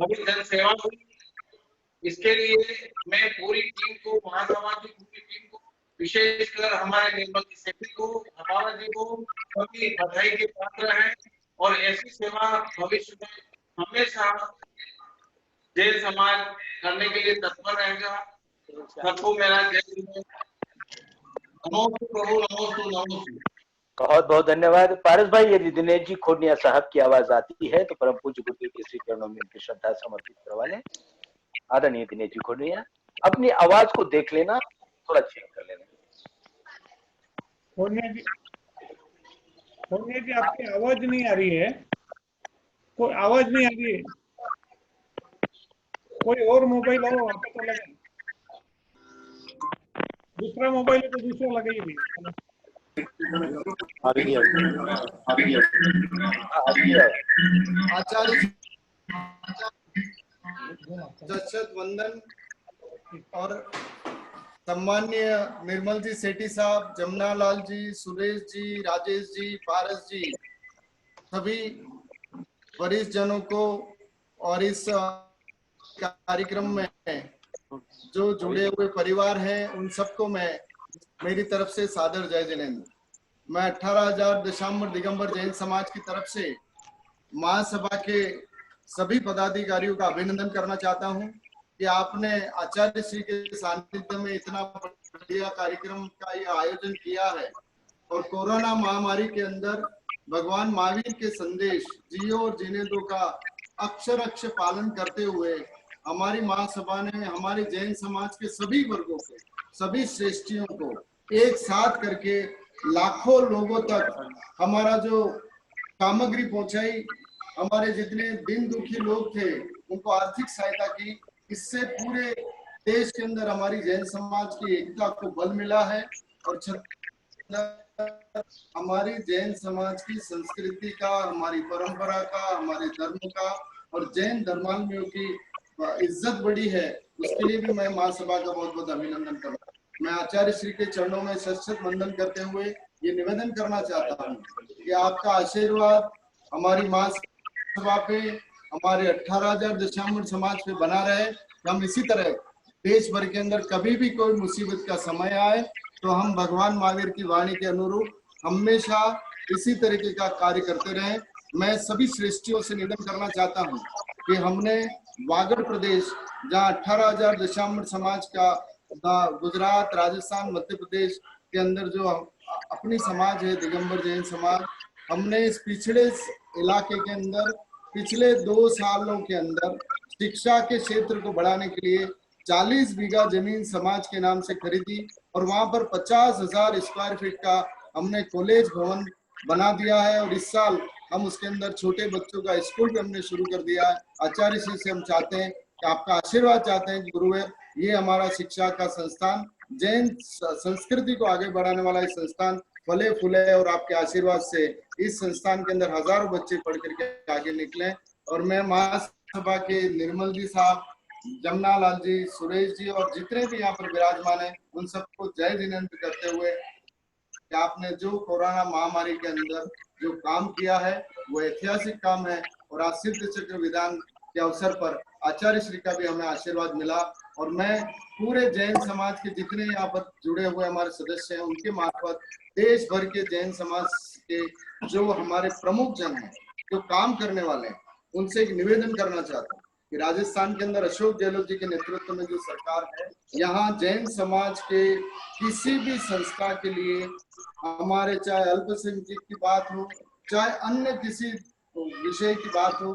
बड़ी जन सेवा हुई। इसके लिए मैं पूरी टीम को, महासभा की पूरी टीम को विशेषकर हमारे निर्मल जी सेठी को, अपावत जी को सभी बधाई के पात्र हैं और ऐसी सेवा भविष्य में हमेशा जैन समाज करने के लिए तत्पर रहेगा। सबको मेरा जय श्री नमोस्तु प्रभु, नमोस्तु नमोस्तु। बहुत बहुत धन्यवाद पारस भाई। यदि दिनेश जी खोडनिया साहब की आवाज आती है तो परम पूज्य गुरुदेव के श्री चरणों में उनकी श्रद्धा समर्पित करवा लें। आदरणीय दिनेश जी खोडनिया, अपनी आवाज को देख लेना, थोड़ा चेक कर लेना। खोडनिया जी आपकी आवाज नहीं आ रही है, कोई आवाज नहीं आ रही है। कोई और मोबाइल हो वहाँ पे तो लगे, दूसरा मोबाइल है तो दूसरा लगाइए भी। आचार्य दशरथ वंदन और सम्मान्य निर्मल जी सेठी साहब, जमुना लाल जी, सुरेश जी, राजेश जी, पारस जी, सभी वरिष्ठ जनों को और इस कार्यक्रम में जो जुड़े हुए परिवार हैं उन सबको मैं मेरी तरफ से सादर जय जिनेंद्र। मैं 18,000 दशाम्बर दिगंबर जैन समाज की तरफ से महासभा के सभी पदाधिकारियों का अभिनंदन करना चाहता हूं कि आपने आचार्य श्री के सानिध्य में इतना बढ़िया कार्यक्रम का ये आयोजन किया है और कोरोना महामारी के अंदर भगवान महावीर के संदेश जियो और जीने दो का अक्षर अक्षर पालन करते हुए हमारी महासभा ने हमारे जैन समाज के सभी वर्गों को, सभी श्रेष्ठियों को एक साथ करके लाखों लोगों तक हमारा जो सामग्री पहुंचाई, हमारे जितने दिन दुखी लोग थे उनको आर्थिक सहायता की। इससे पूरे देश के अंदर हमारी जैन समाज की एकता को बल मिला है और हमारी जैन समाज की संस्कृति का, हमारी परंपरा का, हमारे धर्म का और जैन धर्मावलंबियों की इज्जत बढ़ी है। उसके लिए भी मैं महासभा का बहुत बहुत अभिनंदन करता हूँ। मैं आचार्य श्री के चरणों में सशक्त वंदन करते हुए ये निवेदन करना चाहता हूँ कि आपका आशीर्वाद हमारी महासभा पे, हमारे 18,000 दशाम्बर समाज पे बना रहे। हम इसी तरह देश भर के अंदर कभी भी कोई मुसीबत का समय आए तो हम भगवान महावीर की वाणी के अनुरूप हमेशा इसी तरीके का कार्य करते रहे। मैं सभी श्रेष्ठियों से निवेदन करना चाहता हूँ कि हमने वागड़ प्रदेश जहाँ 18,000 दशाम्बर समाज का गुजरात, राजस्थान, मध्य प्रदेश के अंदर जो अपनी समाज है दिगंबर जैन समाज, हमने इस पिछड़े इलाके के अंदर पिछले 2 सालों के अंदर शिक्षा के क्षेत्र को बढ़ाने के लिए 40 बीघा जमीन समाज के नाम से खरीदी और वहां पर 50,000 स्क्वायर फीट का हमने कॉलेज भवन बना दिया है और इस साल हम उसके अंदर छोटे बच्चों का स्कूल भी हमने शुरू कर दिया है। आचार्य श्री से हम चाहते हैं कि आपका आशीर्वाद चाहते हैं कि गुरुदेव ये हमारा शिक्षा का संस्थान, जैन संस्कृति को आगे बढ़ाने वाला एक संस्थान फले फूले और आपके आशीर्वाद से इस संस्थान के अंदर हजारों बच्चे पढ़ करके आगे निकले। और मैं महासभा के निर्मल जी साहब, जमुना लाल जी, सुरेश जी और जितने भी यहाँ पर विराजमान है उन सबको जय जिनेंद्र करते हुए कि आपने जो कोरोना महामारी के अंदर जो काम किया है वो ऐतिहासिक काम है और आज सिद्ध चक्र विधान के अवसर पर आचार्य श्री का भी हमें आशीर्वाद मिला। और मैं पूरे जैन समाज के जितने यहाँ पर जुड़े हुए हमारे सदस्य हैं उनके मार्फत देश भर के जैन समाज के जो हमारे प्रमुख जन हैं, जो काम करने वाले हैं, उनसे एक निवेदन करना चाहता हूँ कि राजस्थान के अंदर अशोक गहलोत जी के नेतृत्व में जो सरकार है, यहाँ जैन समाज के किसी भी संस्था के लिए हमारे चाहे अल्पसंख्यक की बात हो, चाहे अन्य किसी विषय की बात हो,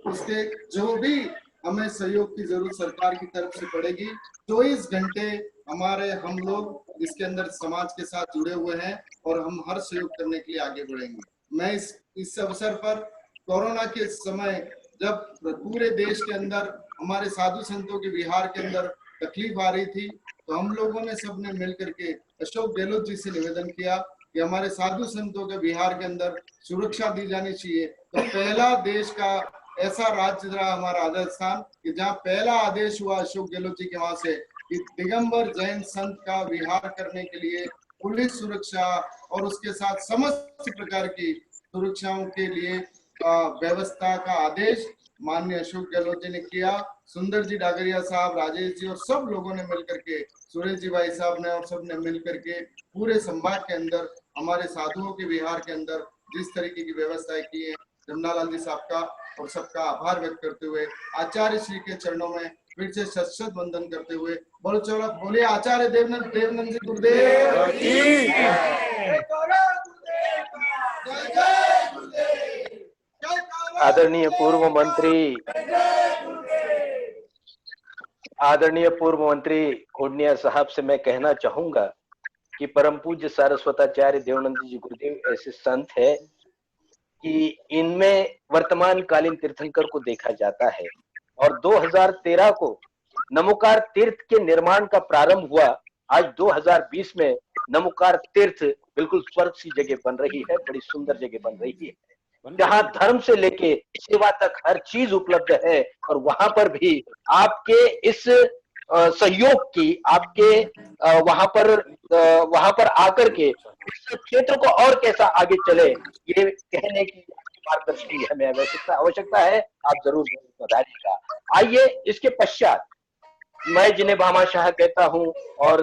उसके जो भी हमें सहयोग की जरूरत सरकार की तरफ से पड़ेगी, 24 घंटे हमारे हम लोग इसके अंदर समाज के साथ जुड़े हुए हैं और हम हर सहयोग करने के लिए आगे बढ़ेंगे। मैं इस अवसर पर कोरोना के समय जब पूरे देश के अंदर हमारे साधु संतों के विहार के अंदर तकलीफ आ रही थी तो हम लोगों ने सबने मिल करके अशोक गहलोत जी से निवेदन किया कि हमारे साधु संतों के विहार के अंदर सुरक्षा दी जानी चाहिए। तो पहला देश का ऐसा राज्य रहा हमारा राजस्थान कि जहाँ पहला आदेश हुआ अशोक गहलोत जी के वहां से कि दिगंबर जैन संत का विहार करने के लिए पुलिस सुरक्षा और उसके साथ समस्त प्रकार की सुरक्षाओं के लिए व्यवस्था का आदेश माननीय अशोक गहलोत जी ने किया। सुंदर जी डागरिया साहब, राजेश जी और सब लोगों ने मिलकर के सुरेश जी भाई साहब ने और सब ने मिल करके पूरे संभाग के अंदर हमारे साधुओं के विहार के अंदर जिस तरीके की व्यवस्थाएं की है, जमनालाल जी साहब का और सबका आभार व्यक्त करते हुए आचार्य श्री के चरणों में फिर से शत वंदन करते हुए बोले आचार्य देवनंद जी गुरुदेव की आदरणीय पूर्व मंत्री खोडनिया साहब से मैं कहना चाहूंगा कि परम पूज्य सारस्वताचार्य देवनंद जी गुरुदेव ऐसे संत है कि इनमें वर्तमान कालीन तीर्थंकर को देखा जाता है। और 2013 को नमोकार तीर्थ के निर्माण का प्रारंभ हुआ। आज 2020 में नमोकार तीर्थ बिल्कुल स्वर्ग सी जगह बन रही है, बड़ी सुंदर जगह बन रही है, जहां धर्म से लेके सेवा तक हर चीज उपलब्ध है। और वहां पर भी आपके इस सहयोग की, आपके वहां पर आकर के इस क्षेत्र को और कैसा आगे चले, ये कहने की मार्गदर्शन की हमें आवश्यकता है। आप जरूर बताइएगा। आइए इसके पश्चात मैं जिन्हें भामाशाह कहता हूं और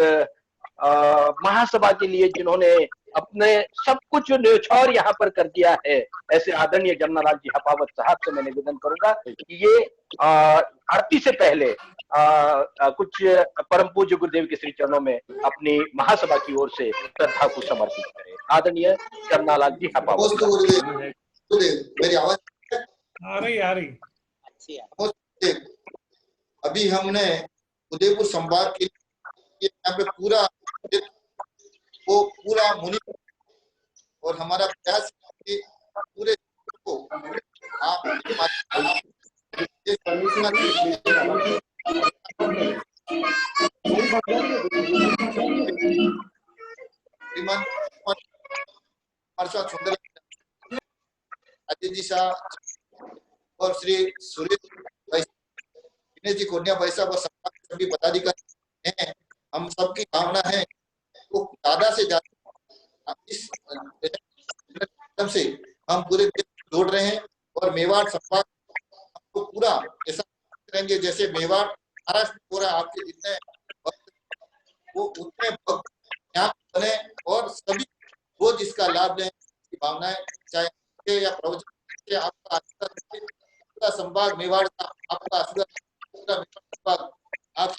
महासभा के लिए जिन्होंने अपने सब कुछ न्यौछावर यहाँ पर कर दिया है, ऐसे आदरणीय जमनालाल जी हपावत साहब से मैं निवेदन करूंगा कि ये आरती से पहले कुछ परम पूज्य गुरुदेव के श्री चरणों में अपनी महासभा की ओर से श्रद्धा को समर्पित करें। आदरणीय जमनालाल जी हपावत। मेरी आवाज आ रही अभी हमने उदयपुर संभाग के लिए यहाँ पे पूरा मुनि और हमारा प्रयास पूरे को आप सुंदर अजय जी शाह और श्री सुरेश जी खोडनिया भाई साहब और सभी पदाधिकारी हैं। हम सबकी कामना है वो ज्यादा से ज्यादा इस से हम पूरे देश जोड़ रहे हैं और मेवाड़ संभाग हमको पूरा ऐसा करेंगे जैसे मेवाड़ महाराष्ट्र पूरा आपके जितने वो उतने यहाँ बने और सभी रोज इसका लाभ लें की भावनाएं, चाहे या प्रवचन आपका आशीर्वाद पूरा संभाग मेवाड़ का आपका आशीर्वाद संभाग आप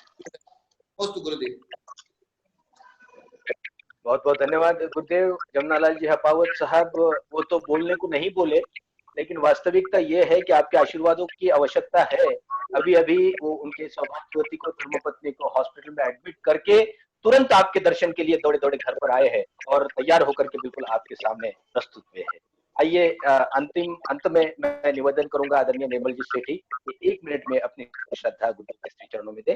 गुरुदेव। बहुत बहुत धन्यवाद गुरुदेव। जमनालाल जी हपावत साहब वो तो बोलने को नहीं बोले, लेकिन वास्तविकता ये है कि आपके आशीर्वादों की आवश्यकता है। अभी अभी वो उनके सौभाग्यवती को, धर्मपत्नी को हॉस्पिटल में एडमिट करके तुरंत आपके दर्शन के लिए दौड़े दौड़े घर पर आए हैं और तैयार होकर के बिल्कुल आपके सामने प्रस्तुत हुए हैं। आइए अंत में मैं निवेदन करूंगा आदरणीय निर्मल जी सेठी कि 1 मिनट में अपनी श्रद्धा गुरुदेव के श्री चरणों में दे।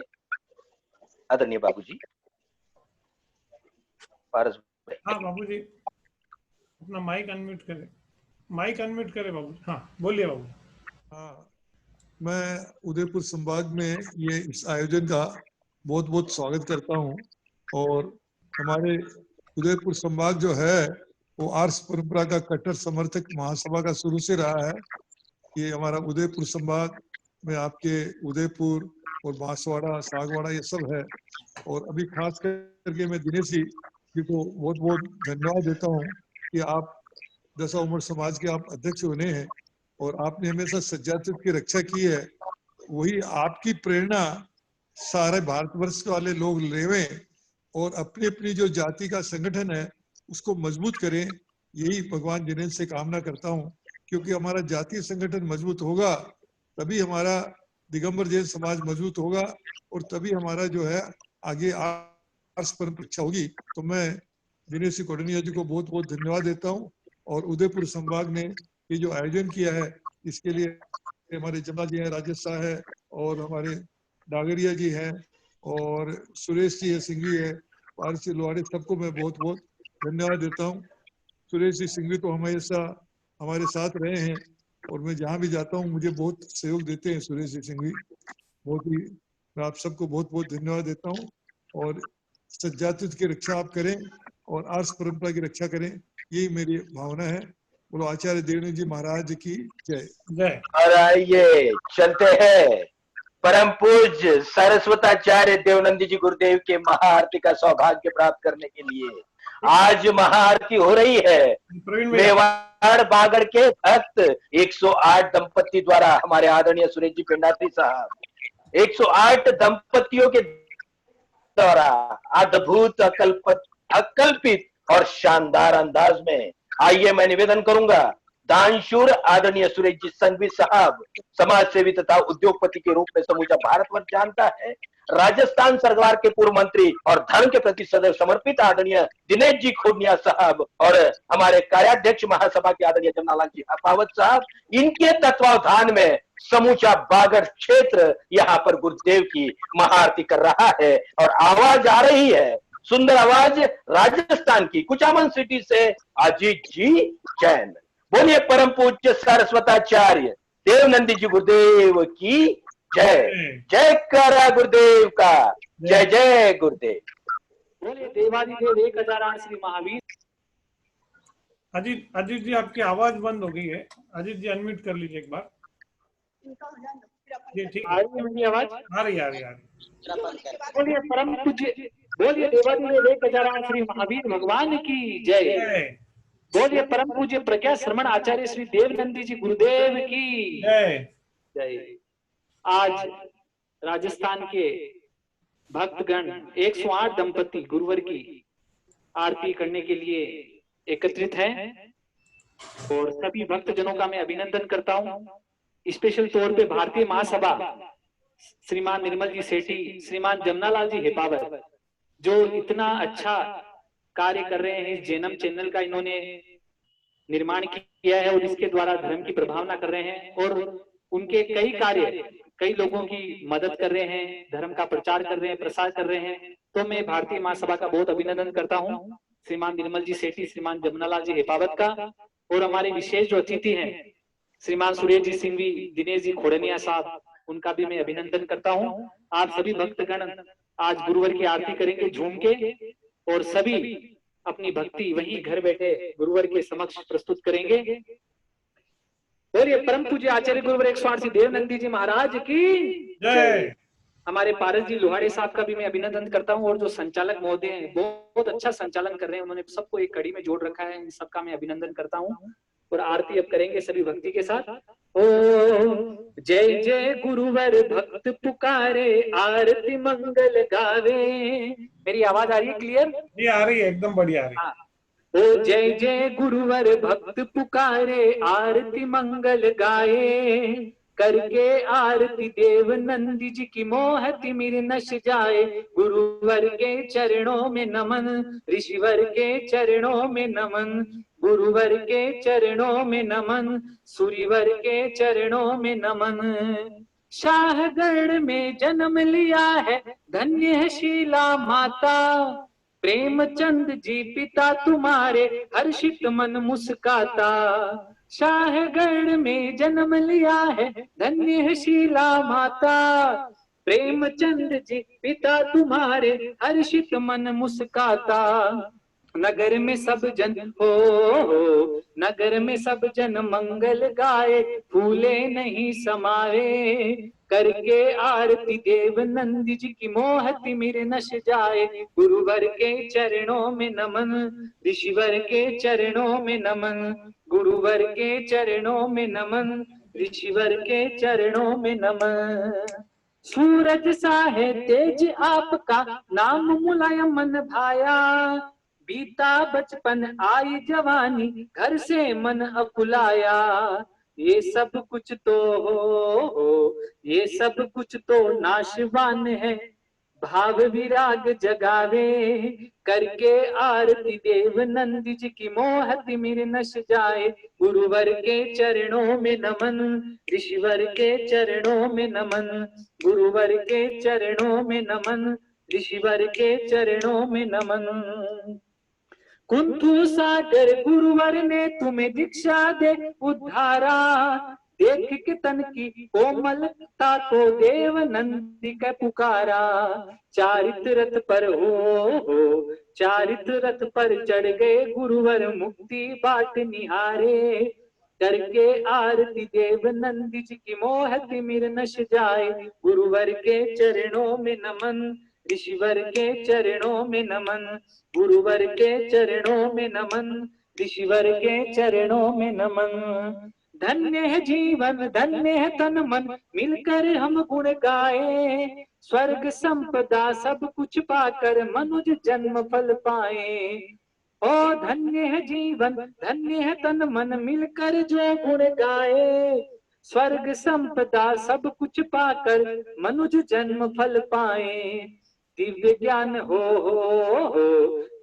आदरणीय बाबूजी, पारस भाई। हाँ बाबूजी, अपना माइक अनम्यूट करें बाबू। हाँ बोलिए बाबू। हाँ, मैं उदयपुर संभाग में ये इस आयोजन का बहुत बहुत स्वागत करता हूँ। और हमारे उदयपुर संभाग जो है वो आर्ष परंपरा का कट्टर समर्थक महासभा का शुरू से रहा है। ये हमारा उदयपुर संभाग में आपके उदयपुर और बांसवाड़ा, सागवाड़ा ये सब है। और अभी खास करके मैं दिनेश जी को बहुत बहुत धन्यवाद देता हूँ कि आप दशा उम्र समाज के आप अध्यक्ष बने हैं और आपने हमेशा सज्जातीत की रक्षा की है। वही आपकी प्रेरणा सारे भारतवर्ष वाले लोग लेवें और अपनी अपनी जो जाति का संगठन है उसको मजबूत करें, यही भगवान जिनेन्द्र से कामना करता हूँ। क्योंकि हमारा जातीय संगठन मजबूत होगा तभी हमारा दिगंबर जैन समाज मजबूत होगा और तभी हमारा जो है आगे आर्ष परंपरा अच्छा होगी। तो मैं दिनेश खोडनिया जी को बहुत बहुत धन्यवाद देता हूँ। और उदयपुर संभाग ने ये जो आयोजन किया है इसके लिए हमारे जमना जी हैं, राजेश शाह है और हमारे डागरिया जी हैं और सुरेश जी है, सिंघवी है, पारसी लोहाड़े, सबको मैं बहुत बहुत धन्यवाद देता हूँ। सुरेश जी सिंघवी तो हमेशा हमारे साथ रहे हैं और मैं जहाँ भी जाता हूँ मुझे बहुत सहयोग देते हैं सुरेश जी सिंघवी। बहुत ही मैं आप सबको बहुत बहुत धन्यवाद देता हूँ। और सज्जातीत की रक्षा आप करें और आर्ष परंपरा की रक्षा करें, यही मेरी भावना है। बोलो आचार्य देवनंद जी महाराज की जय। और आइए चलते हैं परम पूज्य सरस्वताचार्य देवनंदी जी गुरुदेव के महाआरती का सौभाग्य प्राप्त करने के लिए आज महाआरती हो रही है। मेवाड़ बागड़ के भक्त 108 दंपति द्वारा हमारे आदरणीय सुरेश जी पेंडारी साहब 108 दंपतियों के द्वारा अद्भुत अकल्पित और शानदार अंदाज में आइए मैं निवेदन करूंगा दानशूर आदरणीय सुरेश जी संघवी साहब समाज सेवी तथा उद्योगपति के रूप में समूचा भारतवर्ष जानता है। राजस्थान सरकार के पूर्व मंत्री और धर्म के प्रति सदैव समर्पित आदरणीय दिनेश जी खोडनिया साहब और हमारे कार्याध्यक्ष महासभा के आदरणीय जमनालाल जी अपावत साहब, इनके तत्वावधान में समूचा बागड़ क्षेत्र यहाँ पर गुरुदेव की महाआरती कर रहा है और आवाज आ रही है, सुंदर आवाज राजस्थान की कुचामन सिटी से अजीत जी जैन। बोलिए परम पूज्य सरस्वताचार्य देवनंदी जी गुरुदेव की जय। जय करा गुरुदेव का, जय जय गुरुदेव। बोलिए देवादिदेव 1008 श्री महावीर। अजीत जी आपकी आवाज बंद हो गई है, अजीत जी अनम्यूट कर लीजिए एक बार। जी ठीक है, आ रही है मेरी आवाज? आ रही है। बोलिए परम पूज्य, बोलिए देवादिदेव 1008 श्री महावीर भगवान की जय। बोलिए परम पूज्य प्रज्ञा श्रवण आचार्य श्री देवनंदी जी गुरुदेव की जय। आज राजस्थान के भक्तगण 108 दंपति गुरुवर की आरती करने के लिए एकत्रित हैं और सभी भक्तजनों का मैं अभिनंदन करता हूं। स्पेशल तौर पे भारतीय महासभा श्रीमान निर्मल जी सेठी, श्रीमान जमनालाल जी हेपावत जो इतना अच्छा कार्य कर रहे हैं, इस जेनम चैनल का इन्होंने निर्माण किया है और इसके द्वारा धर्म की प्रभावना कर रहे हैं और उनके कई कार्य कई लोगों की मदद कर रहे हैं, धर्म का प्रचार कर रहे हैं, प्रसार कर रहे हैं। तो मैं भारतीय महासभा का बहुत अभिनंदन करता हूं, श्रीमान निर्मल जी सेठी, श्रीमान जमनालाल जी हेपावत का, और हमारे विशेष जो अतिथि हैं श्रीमान सुरेश जी सिंघवी, दिनेश जी खोडनिया साहब, उनका भी मैं अभिनंदन करता हूं। आप सभी भक्तगण आज गुरुवर की आरती करेंगे झूम के और सभी अपनी भक्ति वहीं घर बैठे गुरुवर के समक्ष प्रस्तुत करेंगे। बोलिए परम पूज्य आचार्य गुरुवर 108 श्री देवनंदी जी महाराज की जय। हमारे पारस जी लोहाड़े साहब का भी मैं अभिनंदन करता हूं और जो संचालक महोदय हैं बहुत अच्छा संचालन कर रहे हैं, उन्होंने सबको एक कड़ी में जोड़ रखा है, इन सबका मैं अभिनंदन करता हूं। और आरती अब करेंगे सभी भक्ति के साथ। ओ जय जय गुरुवर भक्त पुकारे, आरती मंगल गावे। मेरी आवाज आ रही है क्लियर? जी आ रही है, एकदम बढ़िया आ रही है। ओ जय जय गुरुवर भक्त पुकारे, आरती मंगल गाए, करके आरती देव नंदी जी की मोहति मिर नश जाए। गुरुवर के चरणों में नमन, ऋषिवर के चरणों में नमन, गुरुवर के चरणों में नमन, सूर्यवर के चरणों में नमन। शाहगढ़ में जन्म लिया है, धन्य है शीला माता, प्रेमचंद जी पिता तुम्हारे, हर्षित मन मुस्काता। शाहगढ़ में जन्म लिया है, धन्य है शीला माता, प्रेमचंद जी पिता तुम्हारे, हर्षित मन मुस्काता। नगर में सब जन हो, नगर में सब जन मंगल गाए, फूले नहीं समाए, करके आरती देव नंदी जी की मोहति मेरे नश जाए। गुरुवर के चरणों में नमन, ऋषिवर के चरणों में नमन, गुरुवर के चरणों में नमन, ऋषिवर के चरणों में नमन। सूरज सा है तेज आपका, नाम मुलायम मन भाया, बीता बचपन आई जवानी, घर से मन अकुलाया। ये सब कुछ तो हो, ये सब कुछ तो नाशवान है, भाव विराग जगावे, करके आरती देव नंदी जी की मोहति मिर नश जाए। गुरुवर के चरणों में नमन, ऋषिवर के चरणों में नमन, गुरुवर के चरणों में नमन, ऋषिवर के चरणों में नमन। कुंथु सागर गुरुवर ने तुम्हें दीक्षा दे उद्धारा, देख के तन की कोमलता को देव नंदी का पुकारा। चारित रथ पर हो, चारित रथ पर चढ़ गए गुरुवर, मुक्ति बाट निहारे, करके आरती देव नंद जी की मोह तिमिर नश जाए। गुरुवर के चरणों में नमन, ऋषिवर के चरणों में नमन, गुरुवर के चरणों में नमन, ऋषिवर के चरणों में नमन। धन्य है जीवन, धन्य है तन मन, मिलकर हम गुण गाए। स्वर्ग संपदा सब कुछ पाकर मनुज जन्म फल पाए। ओ धन्य है जीवन, धन्य है तन मन, मिलकर जो गुण गाए। स्वर्ग संपदा सब कुछ पाकर मनुज जन्म फल पाए। दिव्य ज्ञान हो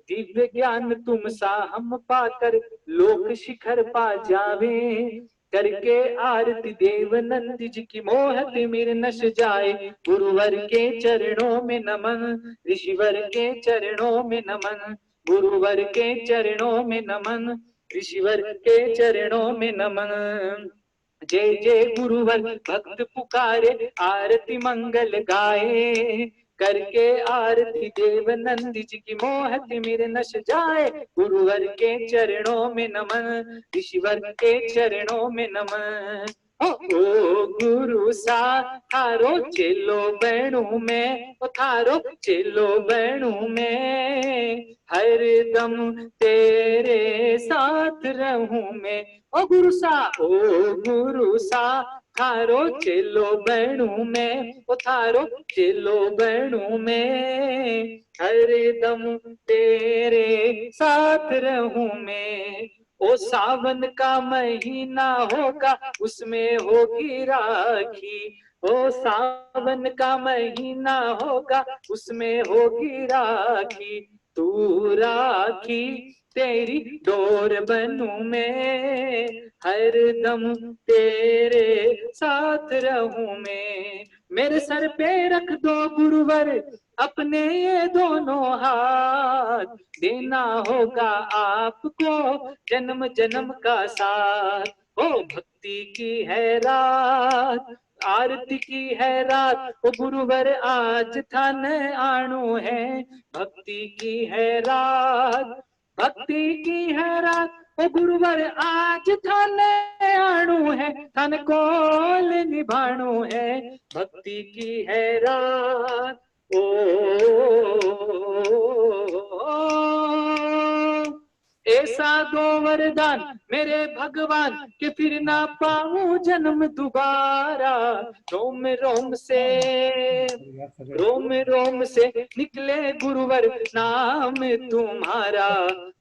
दिव्य ज्ञान तुम सा हम पाकर लोक शिखर पा जावे। करके आरती देव नंद जी की मोह तिमिर नश जाए। गुरुवर के चरणों में नमन, ऋषिवर के चरणों में नमन, गुरुवर के चरणों में नमन, ऋषिवर के चरणों में नमन। जय जय गुरुवर भक्त पुकारे, आरती मंगल गाए। करके आरती देव नंद जी की मोह तिमिर नश जाए। गुरुवर के चरणों में नमन, ऋषिवर के चरणों में नमन। ओ गुरु सा थारो चेलो बहणु में, ओ थारो चेलो बहणु में, हर दम तेरे साथ रहूं मैं। ओ गुरु सा थारो चेलो बहणु में, ओ थारो चेलो बहणु में, हर दम तेरे साथ रहूं मैं। ओ सावन का महीना होगा उसमें होगी राखी, ओ सावन का महीना होगा उसमें होगी राखी। तू राखी तेरी डोर बनूं मैं, हर दम तेरे साथ रहूं मैं। मेरे सर पे रख दो गुरुवर अपने ये दोनों हाथ, देना होगा आपको जन्म जन्म का साथ। ओ भक्ति की है रात, आरती की है रात, ओ गुरुवर आज थान आणु है। भक्ति की है रात, भक्ति की है रात, ओ गुरुवर आज थान आणु है, थान कोल निभाणु है। भक्ति की है रात, ओ ऐसा दो वरदान मेरे भगवान के फिर ना पाऊं जन्म दोबारा। रोम रोम से निकले गुरुवर नाम तुम्हारा,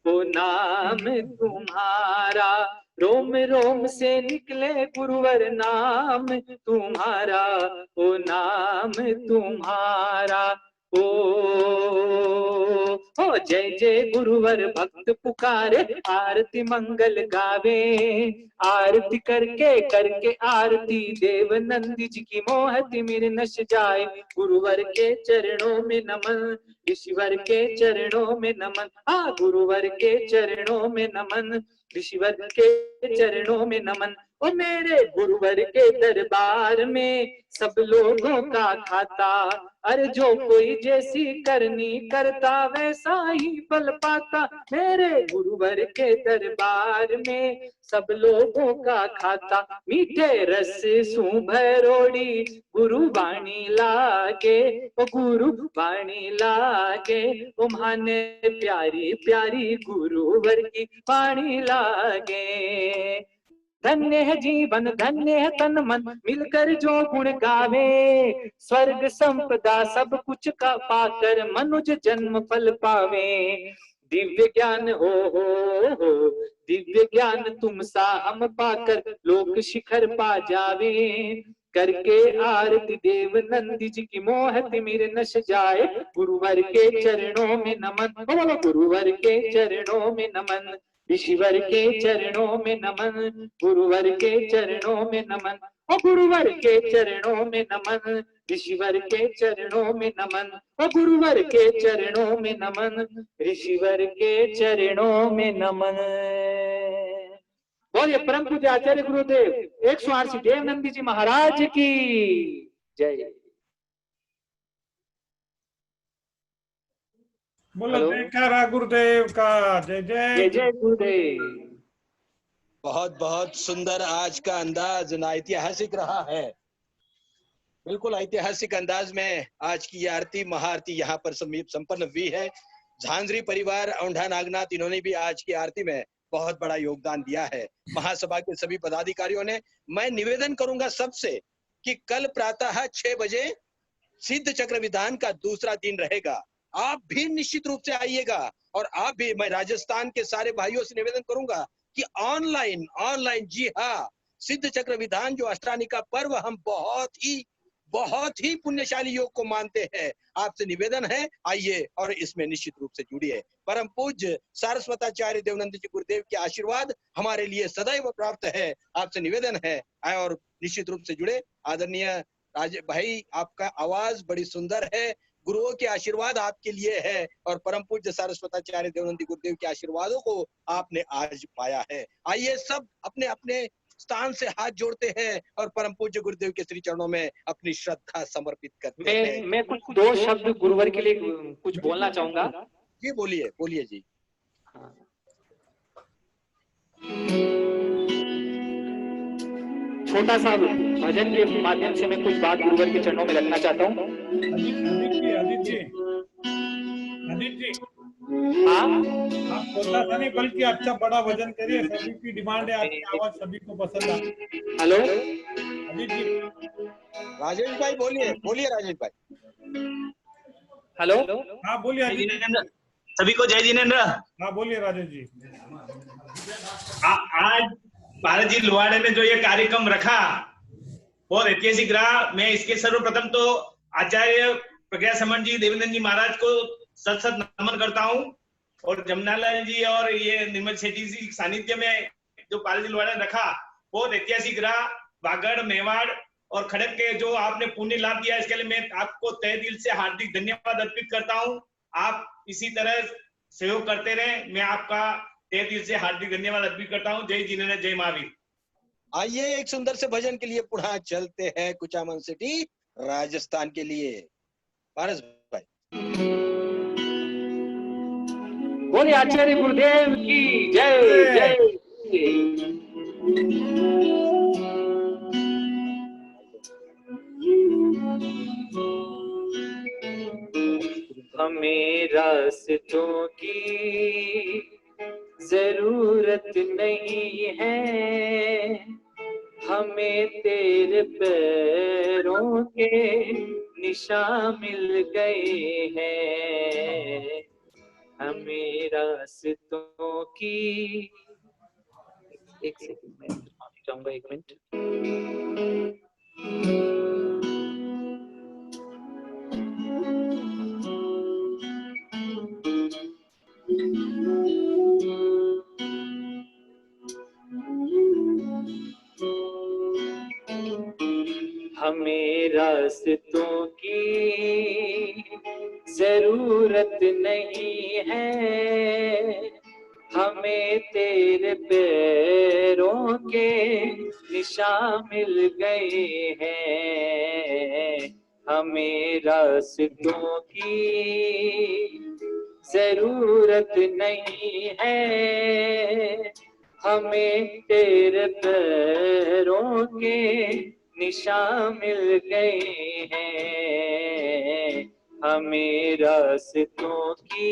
वो नाम तुम्हारा। रोम रोम से निकले गुरुवर नाम तुम्हारा, वो नाम तुम्हारा। ओ जय जय गुरुवर भक्त पुकारे, आरती मंगल गावे। आरती करके आरती देव नंद जी की मोह तिमिर नश जाए। गुरुवर के चरणों में नमन, ऋषिवर के चरणों में नमन, गुरुवर के चरणों में नमन, ऋषिवर के चरणों में नमन। ओ मेरे गुरुवर के दरबार में सब लोगों का खाता, अरे जो कोई जैसी करनी करता वैसा ही फल पाता। मेरे गुरुवर के दरबार में सब लोगों का खाता, मीठे रस सु भरोड़ी गुरु वाणी लागे, ओ गुरु वाणी लागे। ओ माने प्यारी प्यारी गुरुवर की वाणी लागे। धन्य है जीवन, धन्य है तन मन, मिलकर जो गुण गावे। स्वर्ग संपदा सब कुछ का पाकर मनुज जन्म फल पावे। दिव्य ज्ञान हो दिव्य ज्ञान तुम सा हम पाकर लोक शिखर पा जावे। करके आरती देव नंद जी की मोह तिमिर नश जाए। गुरुवर के चरणों में नमन, गुरुवर के चरणों में नमन, ऋषिवर के चरणों में नमन, गुरुवर के चरणों में नमन। ओ गुरुवर के चरणों में नमन, ऋषिवर के चरणों में नमन, ओ गुरुवर के चरणों में नमन, ऋषिवर के चरणों में नमन। बोलिए परम पूज्य आचार्य गुरुदेव 180 देव नंदी जी महाराज की जय। बोलो जयकारा गुरुदेव का, जय जय जय जय गुरुदेव। बहुत बहुत सुंदर आज का अंदाज ना ऐतिहासिक रहा है। बिल्कुल ऐतिहासिक अंदाज में आज की ये आरती महाआरती यहाँ पर संपन्न हुई है। झांझरी परिवार औंढा नागनाथ इन्होंने भी आज की आरती में बहुत बड़ा योगदान दिया है। महासभा के सभी पदाधिकारियों ने। मैं निवेदन करूंगा सबसे कि कल प्रातः 6 बजे सिद्ध चक्र विधान का दूसरा दिन रहेगा। आप भी निश्चित रूप से आइएगा और आप भी, मैं राजस्थान के सारे भाइयों से निवेदन करूंगा कि ऑनलाइन जी हाँ, सिद्ध चक्र विधान जो अष्टानी का पर्व हम बहुत ही पुण्यशाली योग को मानते हैं। आपसे निवेदन है आइए और इसमें निश्चित रूप से जुड़िए। परम पूज्य सारस्वताचार्य देवनंद जी गुरुदेव के आशीर्वाद हमारे लिए सदैव प्राप्त है। आपसे निवेदन है आए और निश्चित रूप से जुड़े। आदरणीय राज भाई, आपका आवाज बड़ी सुंदर है, गुरुओं के आशीर्वाद आपके लिए है और परम पूज्य सारस्वताचार्य देवनंद गुरुदेव के आशीर्वादों को आपने आज पाया है। आइए सब अपने अपने स्थान से हाथ जोड़ते हैं और परम पूज्य गुरुदेव के श्री चरणों में अपनी श्रद्धा समर्पित करते हैं। मैं कुछ 2 शब्द गुरुवर के लिए कुछ बोलना चाहूंगा। जी बोलिए जी। छोटा सा भजन के माध्यम से मैं कुछ बात गुरुवर के चरणों में रखना चाहता हूँ। अदित जी हाँ, आप छोटा सा नहीं बल्कि अच्छा बड़ा भजन करिए, सभी की डिमांड है, आपकी आवाज सभी को पसंद आती है। हेलो अदित जी। राजेश भाई बोलिए राजेश भाई। हेलो हाँ बोलिए अदित जी। सभी को जय जिनेन्द्र। हाँ बोलिए राजेश जी। आज भारत जी लुहाड़े ने जो ये कार्यक्रम रखा बहुत ऐतिहासिक रहा। मैं इसके सर्वप्रथम तो आचार्य प्रज्ञा समन जी देवेंद्र जी महाराज को सत नमन करता हूँ और जमनालाल जी और ये निर्मल सेठी जी सानिध्य में जो भारत जी लुहाड़ा ने रखा बहुत ऐतिहासिक रहा। वागड़, मेवाड़ और खड़क के जो आपने पुण्य लाभ दिया, इसके लिए मैं आपको तहे दिल से हार्दिक धन्यवाद अर्पित करता हूँ। आप इसी तरह सहयोग करते रहे, मैं आपका तहे दिल से हार्दिक धन्यवाद अर्पित करता हूँ। जय जिनेन्द्र, जय महावीर। आइए एक सुंदर से भजन के लिए पुनः चलते हैं कुचामन सिटी राजस्थान के लिए। पारस भाई बोले आचार्य गुरुदेव की जय जय। हमें रास्तों की जरूरत नहीं है, हमें तेरे पैरों के निशान मिल गए हैं। हमें रास्तों की एक सेकंड में चाहूंगा, 1 मिनट। हमें रास्तों की जरूरत नहीं है, हमें तेरे पैरों के निशान मिल गए हैं। हमें रास्तों की जरूरत नहीं है, हमें तेरे पैरों के निशान मिल गए हैं। हमें रास्तों की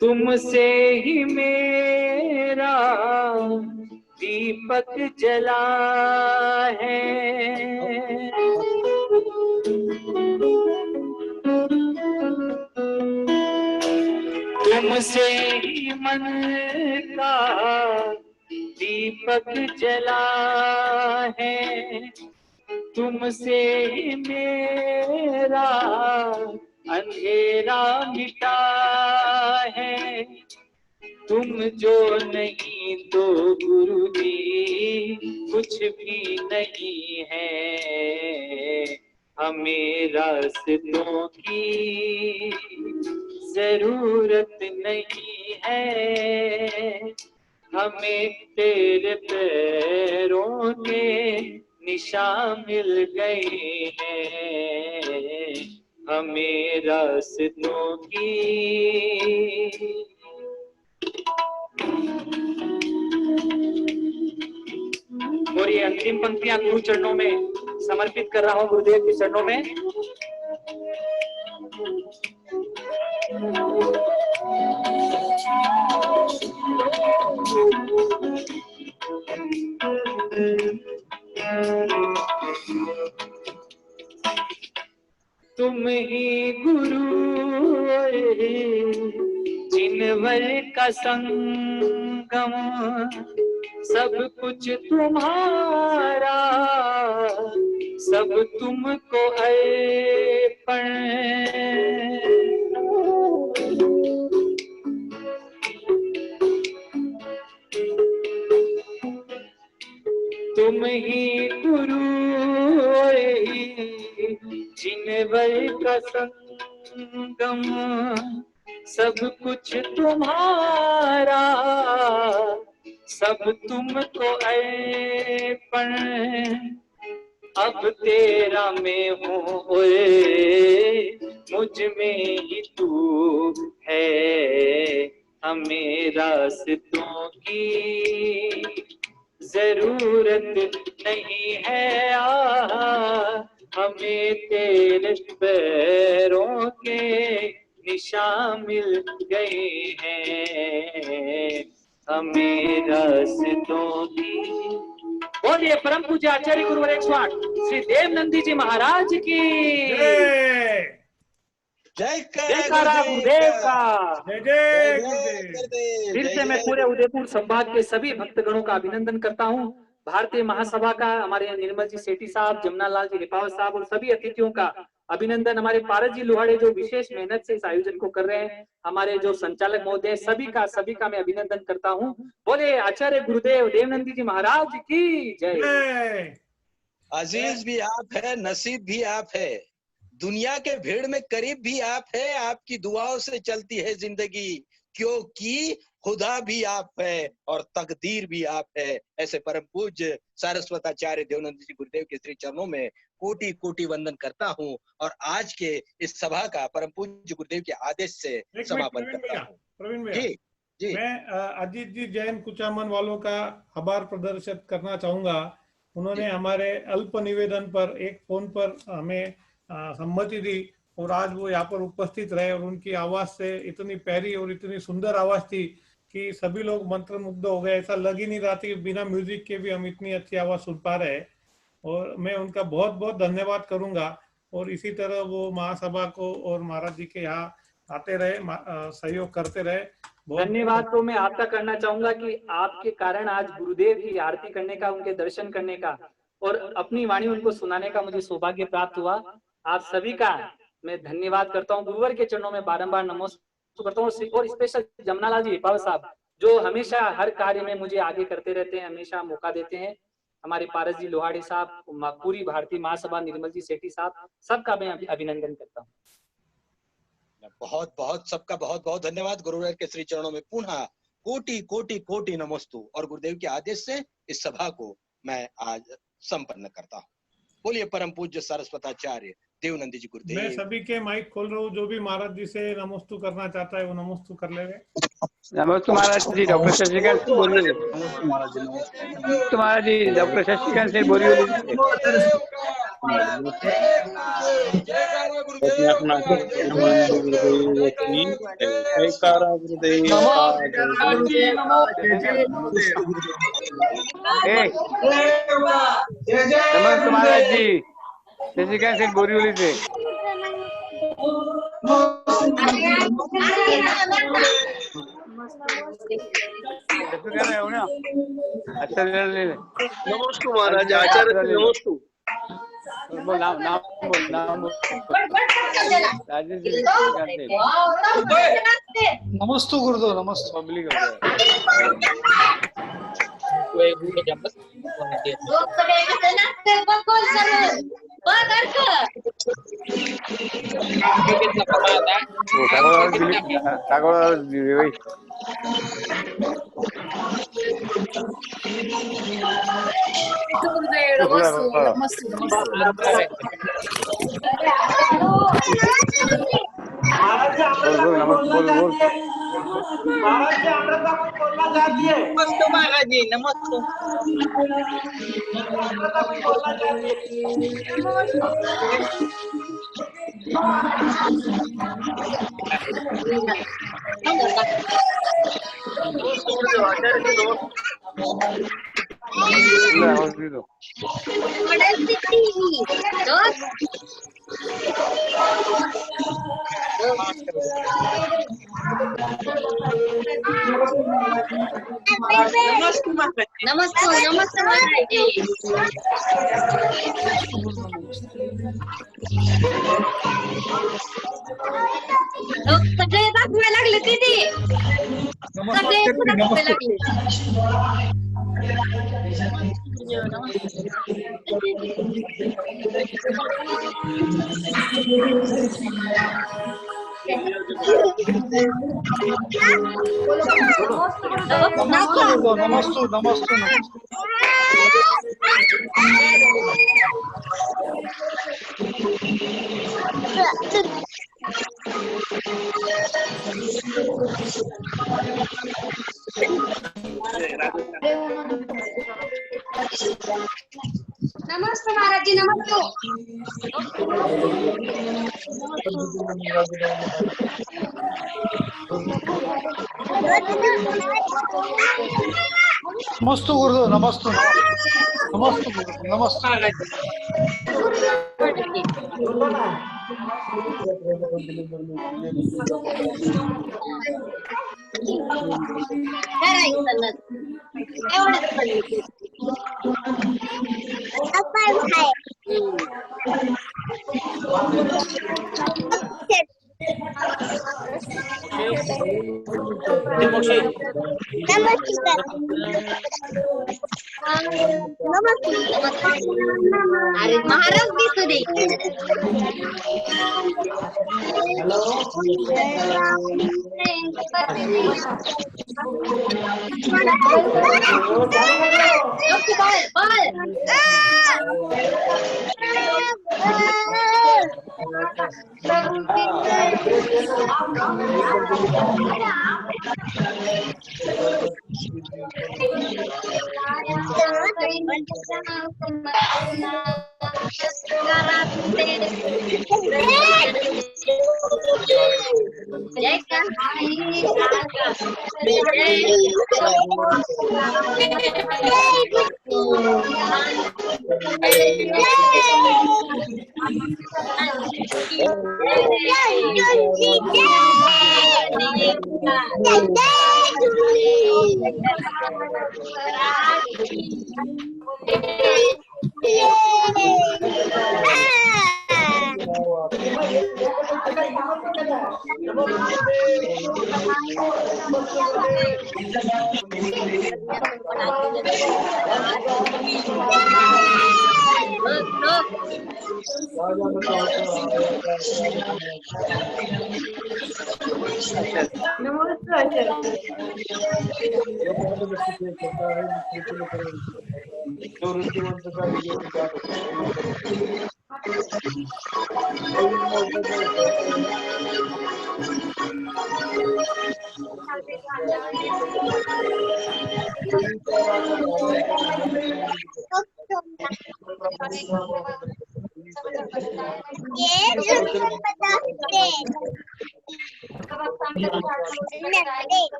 तुमसे ही मेरा दीपक जला है, तुमसे ही मन का दीपक जला है, तुमसे ही मेरा अंधेरा मिटा है। तुम जो नहीं तो गुरु जी कुछ भी नहीं है, हमें रास्तों की जरूरत नहीं है, हमें तेरे पैरों के निशान मिल गए हैं, हमें रास्तों की। और ये अंतिम पंक्तियां गुरु चरणों में समर्पित कर रहा हूं, गुरुदेव के चरणों में। तुम ही गुरु जिनवर का संगम, सब कुछ तुम्हारा, सब तुमको अर्पण। तुम ही गुरु जिनवर का संगम, सब कुछ तुम्हारा, सब तुमको अर्पण। अब तेरा मैं हूँ ओए, मुझ में ही तू है, हमें रास्तों की जरूरत नहीं है, हमें तेरे पैरों के निशान मिल गए हैं, हमें रास्तों की। बोलिए परम पूज्य आचार्य गुरुवर 108 श्री देवनंदी जी महाराज की जयकारा गुरुदेव का। फिर से मैं पूरे उदयपुर संभाग के सभी भक्तगणों का अभिनंदन करता हूं, भारतीय महासभा का, हमारे निर्मल जी सेठी साहब, जमुना लाल जी रिपावत साहब और सभी अतिथियों का अभिनंदन। हमारे पारस जी लोहाड़े जो विशेष मेहनत से इस आयोजन को कर रहे हैं, हमारे जो संचालक महोदय, सभी का मैं अभिनंदन करता हूं। बोले आचार्य गुरुदेव देवनंदी जी महाराज की जय। अजीज भी आप है, नसीब भी आप है, दुनिया के भीड़ में करीब भी आप है, आपकी दुआओं से चलती है जिंदगी, क्योंकि खुदा भी आप है और तकदीर भी आप है। ऐसे परम पूज्य सारस्वताचार्य देवनंद जी गुरुदेव के श्री चरणों में कोटि कोटि वंदन करता हूँ और आज के इस सभा का परम पूज्य गुरुदेव के आदेश से समापन करता हूँ। प्रवीण भैया, जी मैं अजीत जी जैन कुचामन वालों का आभार प्रदर्शित करना चाहूंगा। उन्होंने हमारे अल्प निवेदन पर एक फोन पर हमें सम्मति दी और आज वो यहाँ पर उपस्थित रहे और उनकी आवाज से इतनी प्यारी और इतनी सुंदर आवाज थी कि सभी लोग मंत्रमुग्ध हो गए। ऐसा लग ही नहीं रहा था कि बिना म्यूजिक के भी हम इतनी अच्छी आवाज सुन पा रहे हैं और मैं उनका बहुत बहुत धन्यवाद करूंगा। और इसी तरह वो महासभा को और महाराज जी के यहाँ आते रहे, सहयोग करते रहे। धन्यवाद तो मैं आपका करना चाहूंगा कि आपके कारण आज गुरुदेव की आरती करने का, उनके दर्शन करने का और अपनी वाणी उनको सुनाने का मुझे सौभाग्य प्राप्त हुआ। आप सभी का मैं धन्यवाद करता हूँ, गुरुवर के चरणों में बारंबार नमस्कार करता हूँ। और स्पेशल जमुना लाल जी रिपावत साहब जो हमेशा हर कार्य में मुझे आगे करते रहते हैं, हमेशा मौका देते हैं। हमारे पारस जी लोहाड़ी साहब, पूरी भारतीय महासभा, निर्मल जी सेठी साहब, सबका मैं अभिनंदन करता हूँ। बहुत बहुत सबका बहुत बहुत धन्यवाद। गुरुवर के श्री चरणों में पुनः कोटि कोटि कोटि नमस्तु और गुरुदेव के आदेश से इस सभा को मैं आज संपन्न करता हूँ। बोलिए परम पूज्य सरस्वताचार्य देवनंदी जी गुरुदेव। मैं सभी के माइक खोल रहा हूँ, जो भी महाराज जी से नमस्तु करना चाहता है वो नमस्तु कर ले। नमस्ते महाराज जी, डॉक्टर शशिकांत सिंह बोलिए। नमस्ते महाराज जी, डॉक्टर शशिकांत सिंह बोलिए। नमस्ते महाराज जी, शशिकांत सिंह बोरिवली से। नमस्ते महाराज आचार्य, नमस्ते। नमस्ते गुरुदेव, नमस्ते। पब्लिक महाराज जी अमृता बोलना चाहती है। महाराज जी अमृता कुछ बोलना चाहती है। नमस्ते महाराज जी, नमस्ते। अमृता कुछ बोलना चाहती है। नमस्ते नमस्ते महाराज जी। सगळे दाखवायला लागले तिथे, सगळे दाखवायला लागले। नमस्ते नमस्ते नमस्ते महाराज जी, नमस्ते। नमस्ते गुरुदेव, नमस्ते नमस्ते गुरुदेव, नमस्ते। अरे महाराज दिसू दे।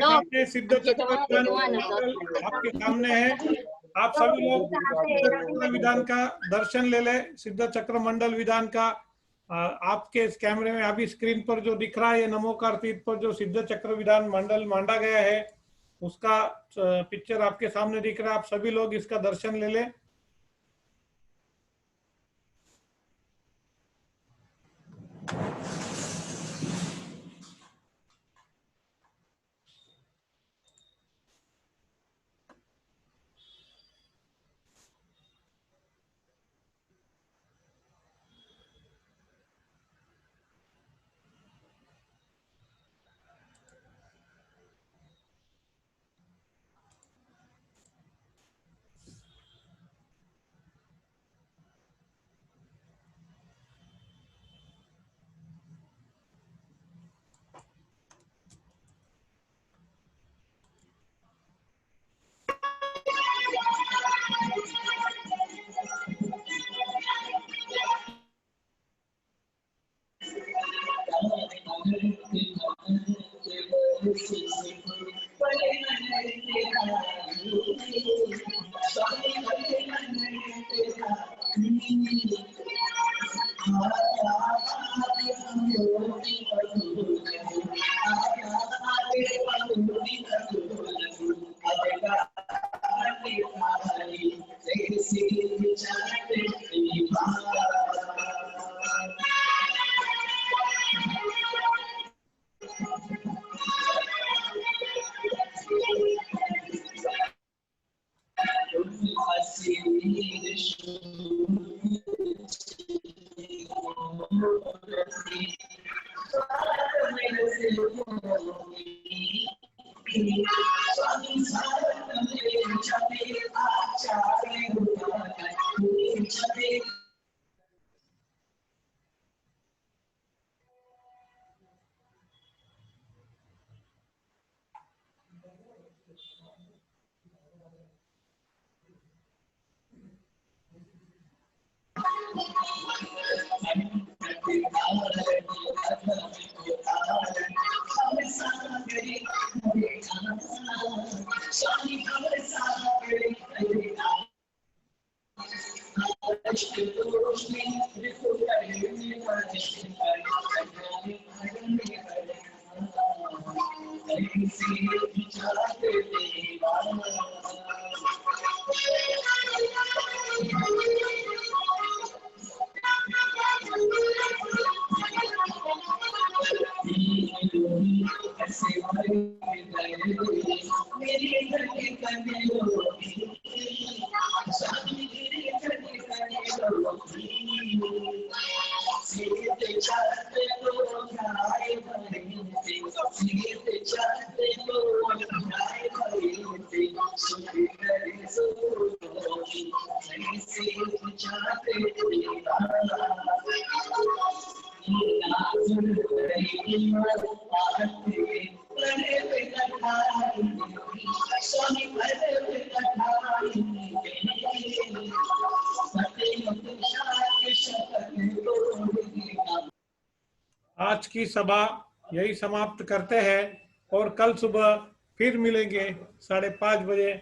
आपके सिद्ध चक्र आपके सामने है। आप सभी लोग सिद्ध चक्र विधान का दर्शन ले ले। सिद्ध चक्र मंडल विधान का आपके इस कैमरे में अभी स्क्रीन पर जो दिख रहा है, ये नमोकार तीर्थ पर जो सिद्ध चक्र विधान मंडल मांडा गया है उसका पिक्चर आपके सामने दिख रहा है। आप सभी लोग इसका दर्शन ले ले। आज की सभा यही समाप्त करते हैं और कल सुबह फिर मिलेंगे 5:30 बजे